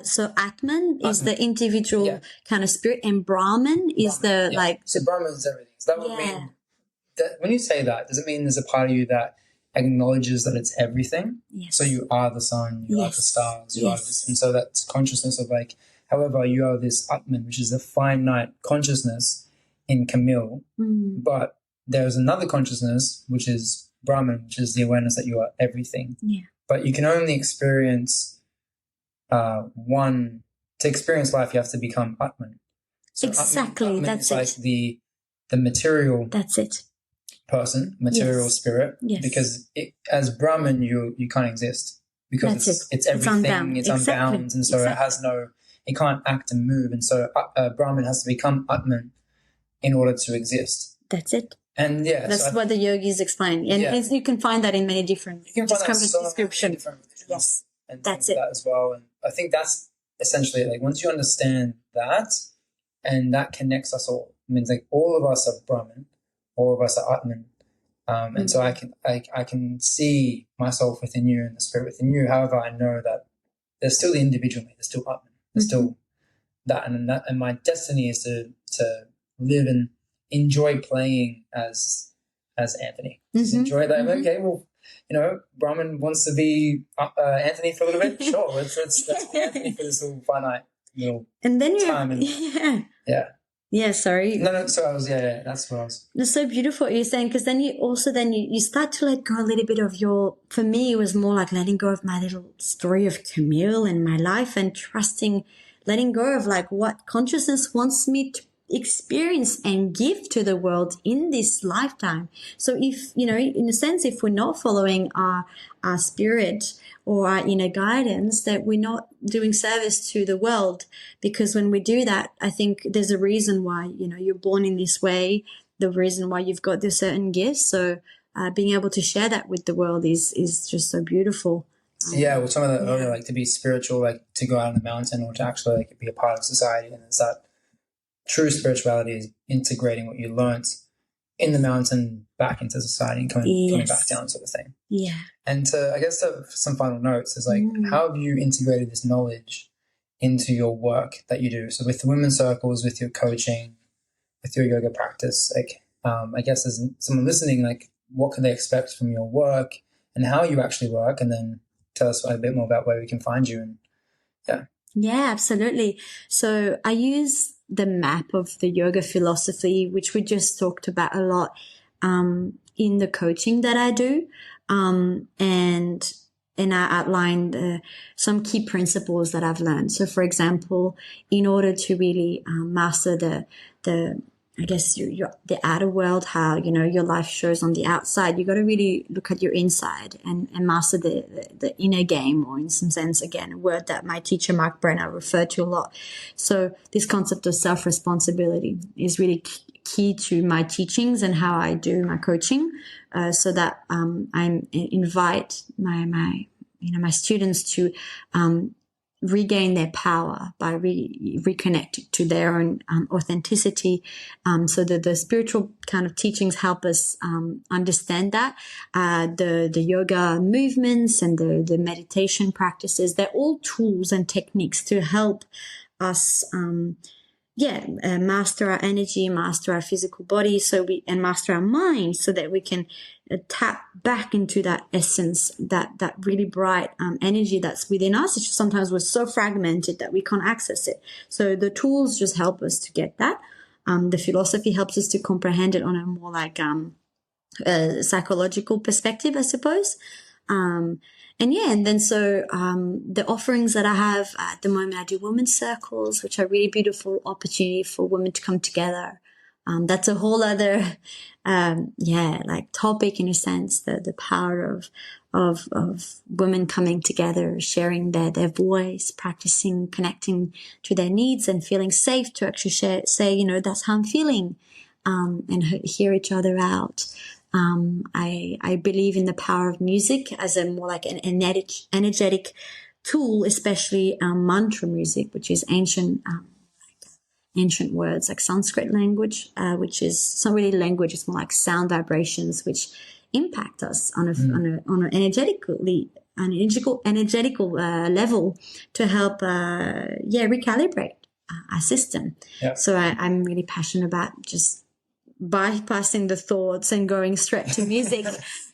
So Atman is the individual kind of spirit, and Brahman is the like. So Brahman is everything. Is that what I mean? That, when you say that, does it mean there's a part of you that acknowledges that it's everything? Yes. So you are the sun, you are the stars, you are this, and so that's consciousness of like. However, you are this Atman, which is a finite consciousness in Camille, but there's another consciousness which is Brahman, which is the awareness that you are everything. Yeah. But you can only experience one. To experience life, you have to become Atman. So exactly, Atman that's is like the material. That's it. Person, material spirit. Yes. Because as Brahman, you can't exist because it's everything. It's unbound, and so it has no. It can't act and move, and so Brahman has to become Atman in order to exist. That's it. And that's what the yogis explain, and you can find that in many different descriptions. Yes, and that's it that as well. And I think that's essentially like once you understand that, and that connects us all. It means like all of us are Brahman, all of us are Atman, and so I can see myself within you and the spirit within you. However, I know that there's still the individual me. There's still Atman. There's still that, and my destiny is to live and enjoy playing as Anthony. Just enjoy that. Okay, well, Brahman wants to be Anthony for a little bit. Sure, let's be Anthony for this little finite little and then time. Yeah, sorry. No. So I was, that's what I was. It's so beautiful what you're saying, because then you start to let go a little bit of for me, it was more like letting go of my little story of Camille and my life and letting go of like what consciousness wants me to experience and give to the world in this lifetime. So if, in a sense, if we're not following our spirit or our inner guidance, that we're not doing service to the world. Because when we do that, I think there's a reason why, you're born in this way, the reason why you've got this certain gifts. So being able to share that with the world is just so beautiful. Yeah, well, some of that earlier, like to be spiritual, like to go out on the mountain or to actually like be a part of society. And it's that true spirituality is integrating what you learnt in the mountain back into society and coming back down, sort of thing. Yeah. And I guess some final notes is like, how have you integrated this knowledge into your work that you do? So with the women's circles, with your coaching, with your yoga practice, like, I guess as someone listening, like what can they expect from your work and how you actually work? And then tell us a bit more about where we can find you. And yeah, absolutely. So I use the map of the yoga philosophy, which we just talked about a lot in the coaching that I do. And I outlined some key principles that I've learned. So, for example, in order to really master the I guess the outer world, how your life shows on the outside, you got to really look at your inside and master the inner game, or in some sense, again, a word that my teacher Mark Brenner referred to a lot. So this concept of self-responsibility is really key to my teachings and how I do my coaching, so that I invite my students to regain their power by reconnecting to their own authenticity, so that the spiritual kind of teachings help us understand that. The yoga movements and the meditation practices, they're all tools and techniques to help us master our energy, master our physical body, and master our mind, so that we can tap back into that essence, that really bright energy that's within us. It's just sometimes we're so fragmented that we can't access it. So the tools just help us to get that. The philosophy helps us to comprehend it on a more like psychological perspective, I suppose. And then the offerings that I have at the moment, I do women's circles, which are really beautiful opportunity for women to come together. That's a whole other, topic in a sense, the power of women coming together, sharing their voice, practicing, connecting to their needs and feeling safe to actually say, that's how I'm feeling. and hear each other out. I believe in the power of music as a more like an energetic tool, especially mantra music, which is ancient words like Sanskrit language, which is it's not really language, it's more like sound vibrations which impact us on an energetical level to help recalibrate our system. Yeah. So I'm really passionate about just bypassing the thoughts and going straight to music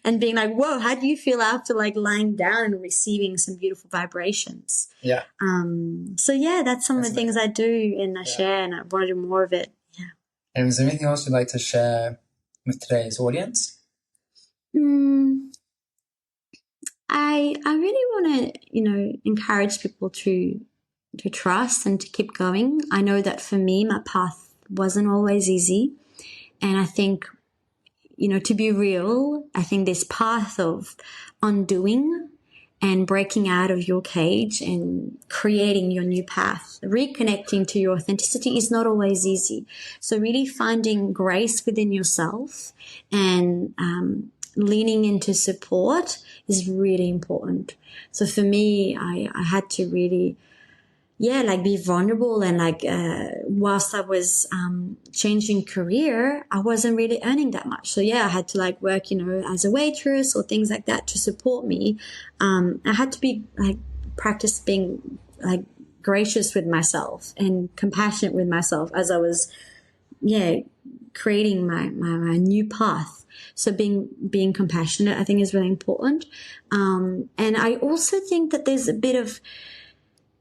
and being like, whoa, how do you feel after like lying down and receiving some beautiful vibrations? Yeah. So yeah, that's some of the things I do and I share, and I want to do more of it. Yeah. And is there anything else you'd like to share with today's audience? I really want to, encourage people to trust and to keep going. I know that for me, my path wasn't always easy. And I think, to be real, I think this path of undoing and breaking out of your cage and creating your new path, reconnecting to your authenticity is not always easy. So really finding grace within yourself and leaning into support is really important. So for me, I had to really be vulnerable, and whilst I was changing career, I wasn't really earning that much. So I had to work, as a waitress or things like that to support me. I had to be practice being gracious with myself and compassionate with myself as I was creating my new path. So being compassionate, I think, is really important. And I also think that there's a bit of,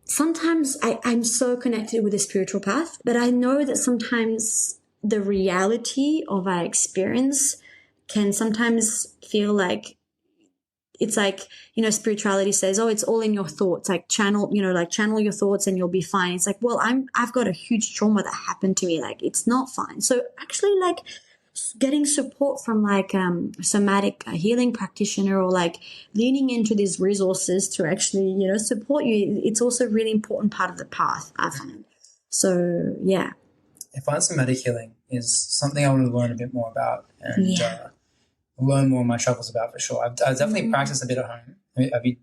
sometimes I'm so connected with the spiritual path, but I know that sometimes the reality of our experience can sometimes feel like it's spirituality says, oh, it's all in your thoughts, channel your thoughts and you'll be fine. It's well, I've got a huge trauma that happened to me. It's not fine. So actually getting support from somatic healing practitioner or leaning into these resources to actually, support you. It's also a really important part of the path, I find. So, yeah. I find somatic healing is something I want to learn a bit more about and learn more of my travels about, for sure. I've definitely practiced a bit at home. Have you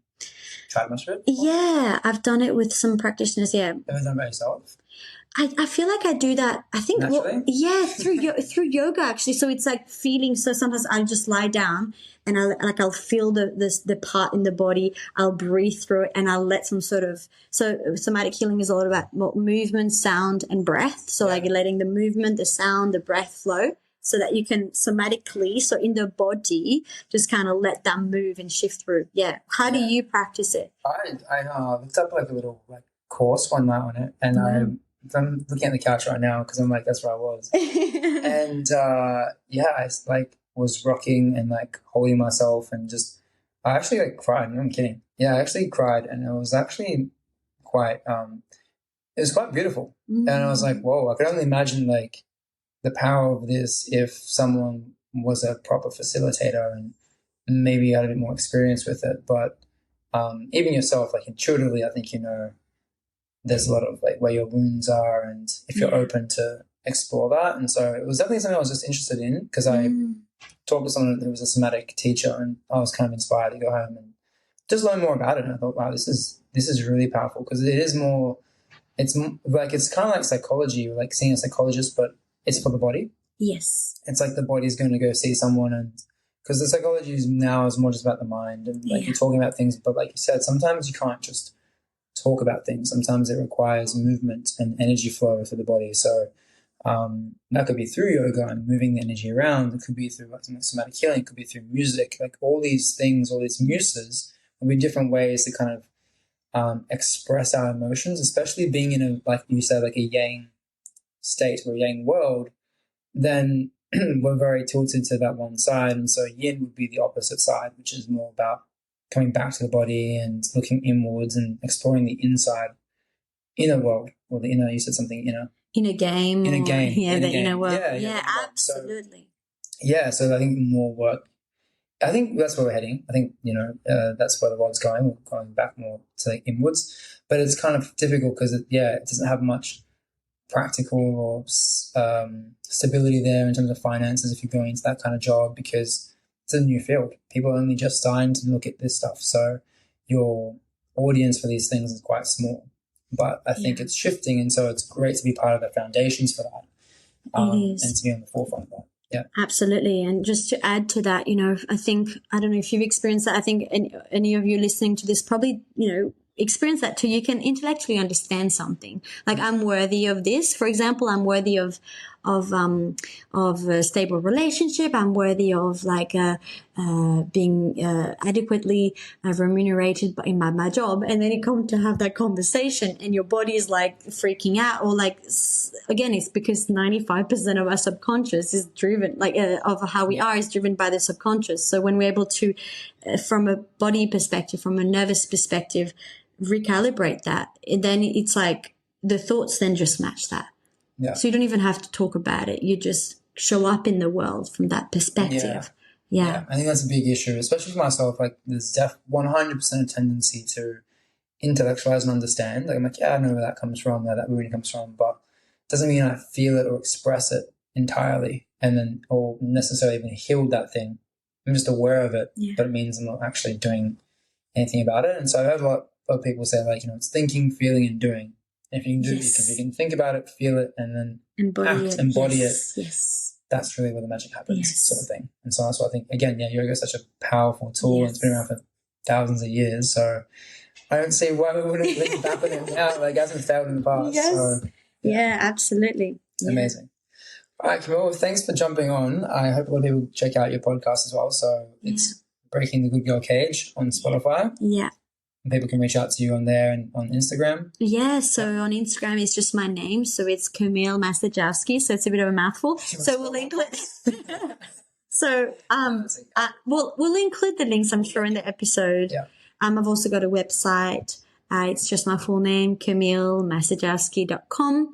tried much of it? Yeah, I've done it with some practitioners, yeah. Have you done it by yourself? I feel like I do that. I think, through yoga actually. So it's feeling. So sometimes I just lie down and I'll feel the part in the body. I'll breathe through it and I'll let some so somatic healing is all about movement, sound, and breath. So letting the movement, the sound, the breath flow, so that you can somatically, so in the body, just kind of let that move and shift through. Yeah. How do you practice it? I looked up a little course one night on it, and I'm looking at the couch right now because I'm that's where I was. And I was rocking and holding myself and just, I actually cried. No, I'm kidding. Yeah, I actually cried, and it was actually quite, it was quite beautiful. Mm-hmm. And I was whoa, I could only imagine the power of this if someone was a proper facilitator and maybe had a bit more experience with it. But even yourself, intuitively, I think there's a lot of where your wounds are, and if you're open to explore that. And so it was definitely something I was just interested in because I talked to someone who was a somatic teacher, and I was kind of inspired to go home and just learn more about it. And I thought, wow, this is really powerful because it is more. It's it's kind of like psychology, or seeing a psychologist, but it's for the body. Yes. It's the body's going to go see someone, and because the psychology is more just about the mind and you're talking about things, but like you said, sometimes you can't just talk about things. Sometimes it requires movement and energy flow for the body. So that could be through yoga and moving the energy around. It could be through somatic healing. It could be through music. All these things, all these muses will be different ways to kind of express our emotions, especially being in a, like you said, a yang state or a yang world. Then we're very tilted to that one side. And so yin would be the opposite side, which is more about coming back to the body and looking inwards and exploring the inner world, or the inner, you said something, inner game. In a game. Yeah, the inner world. Yeah, absolutely. So I think more work. I think that's where we're heading. I think, that's where the world's going. We're going back more to inwards. But it's kind of difficult because, it doesn't have much practical or stability there in terms of finances if you're going into that kind of job, because it's a new field. People are only just starting to look at this stuff. So your audience for these things is quite small. But I think it's shifting, and so it's great to be part of the foundations for that. It is. And to be on the forefront of that. Yeah. Absolutely. And just to add to that, I think, I don't know if you've experienced that. I think any of you listening to this probably, experience that too. You can intellectually understand something. Like, I'm worthy of this. For example, I'm worthy of a stable relationship. I'm worthy of being adequately remunerated in my job. And then you come to have that conversation and your body is like freaking out, or again, it's because 95% of our subconscious is driven, of how we are is driven by the subconscious. So when we're able to, from a body perspective, from a nervous perspective, recalibrate that, then it's like the thoughts then just match that. Yeah. So you don't even have to talk about it. You just show up in the world from that perspective. Yeah. I think that's a big issue, especially for myself. Like, there's 100% a tendency to intellectualize and understand. Like, I'm like, I know where that comes from, where that really comes from, but it doesn't mean I feel it or express it entirely, and then, or necessarily even healed that thing. I'm just aware of it, but it means I'm not actually doing anything about it. And so I've heard a lot of people say, it's thinking, feeling, and doing. And if you can do if you can think about it, feel it, and then embody it. Yes. That's really where the magic happens, sort of thing. And so that's what I think. Again, yoga is such a powerful tool. And it's been around for thousands of years. So I don't see why we wouldn't link back with it now. It hasn't failed in the past. Yes. So, Absolutely. Amazing. All right, Camille, thanks for jumping on. I hope a lot of people check out your podcast as well. So it's Breaking the Good Girl Cage on Spotify. Yeah. And people can reach out to you on there and on Instagram. Yeah, so on Instagram it's just my name. So it's Camille Masajowski. So it's a bit of a mouthful. So we'll include we'll include the links, I'm sure, in the episode. Yeah. I've also got a website. It's just my full name, CamilleMasajowski.com.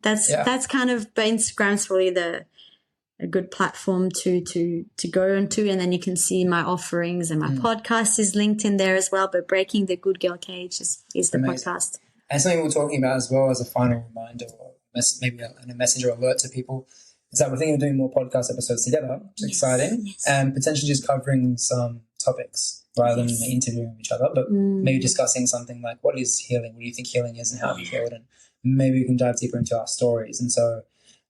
That's kind of, Instagram's really a good platform to go into, and then you can see my offerings, and my podcast is linked in there as well. But Breaking the Good Girl Cage is the podcast. And something we're talking about as well, as a final reminder, or maybe a message or alert to people, is that we're thinking of doing more podcast episodes together, which is exciting, and potentially just covering some topics rather than interviewing each other, but maybe discussing something like, what is healing? What do you think healing is, and how have you healed? And maybe we can dive deeper into our stories. And so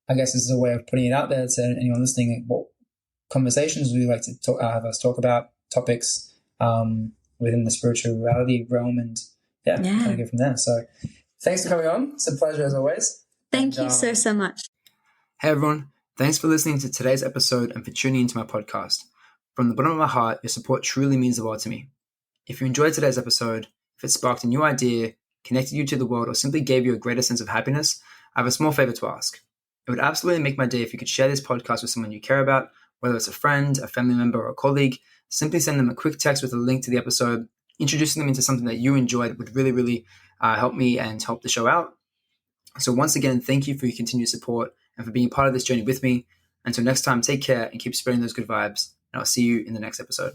I guess this is a way of putting it out there to anyone listening. What conversations would you like to have us talk about, topics within the spirituality realm, and kind of go from there. So thanks for coming on. It's a pleasure as always. Thank you so much. Hey everyone, thanks for listening to today's episode and for tuning into my podcast. From the bottom of my heart, your support truly means the world to me. If you enjoyed today's episode, if it sparked a new idea, connected you to the world, or simply gave you a greater sense of happiness, I have a small favor to ask. It would absolutely make my day if you could share this podcast with someone you care about, whether it's a friend, a family member, or a colleague. Simply send them a quick text with a link to the episode. Introducing them into something that you enjoyed would really, really help me and help the show out. So once again, thank you for your continued support and for being part of this journey with me. Until next time, take care and keep spreading those good vibes. And I'll see you in the next episode.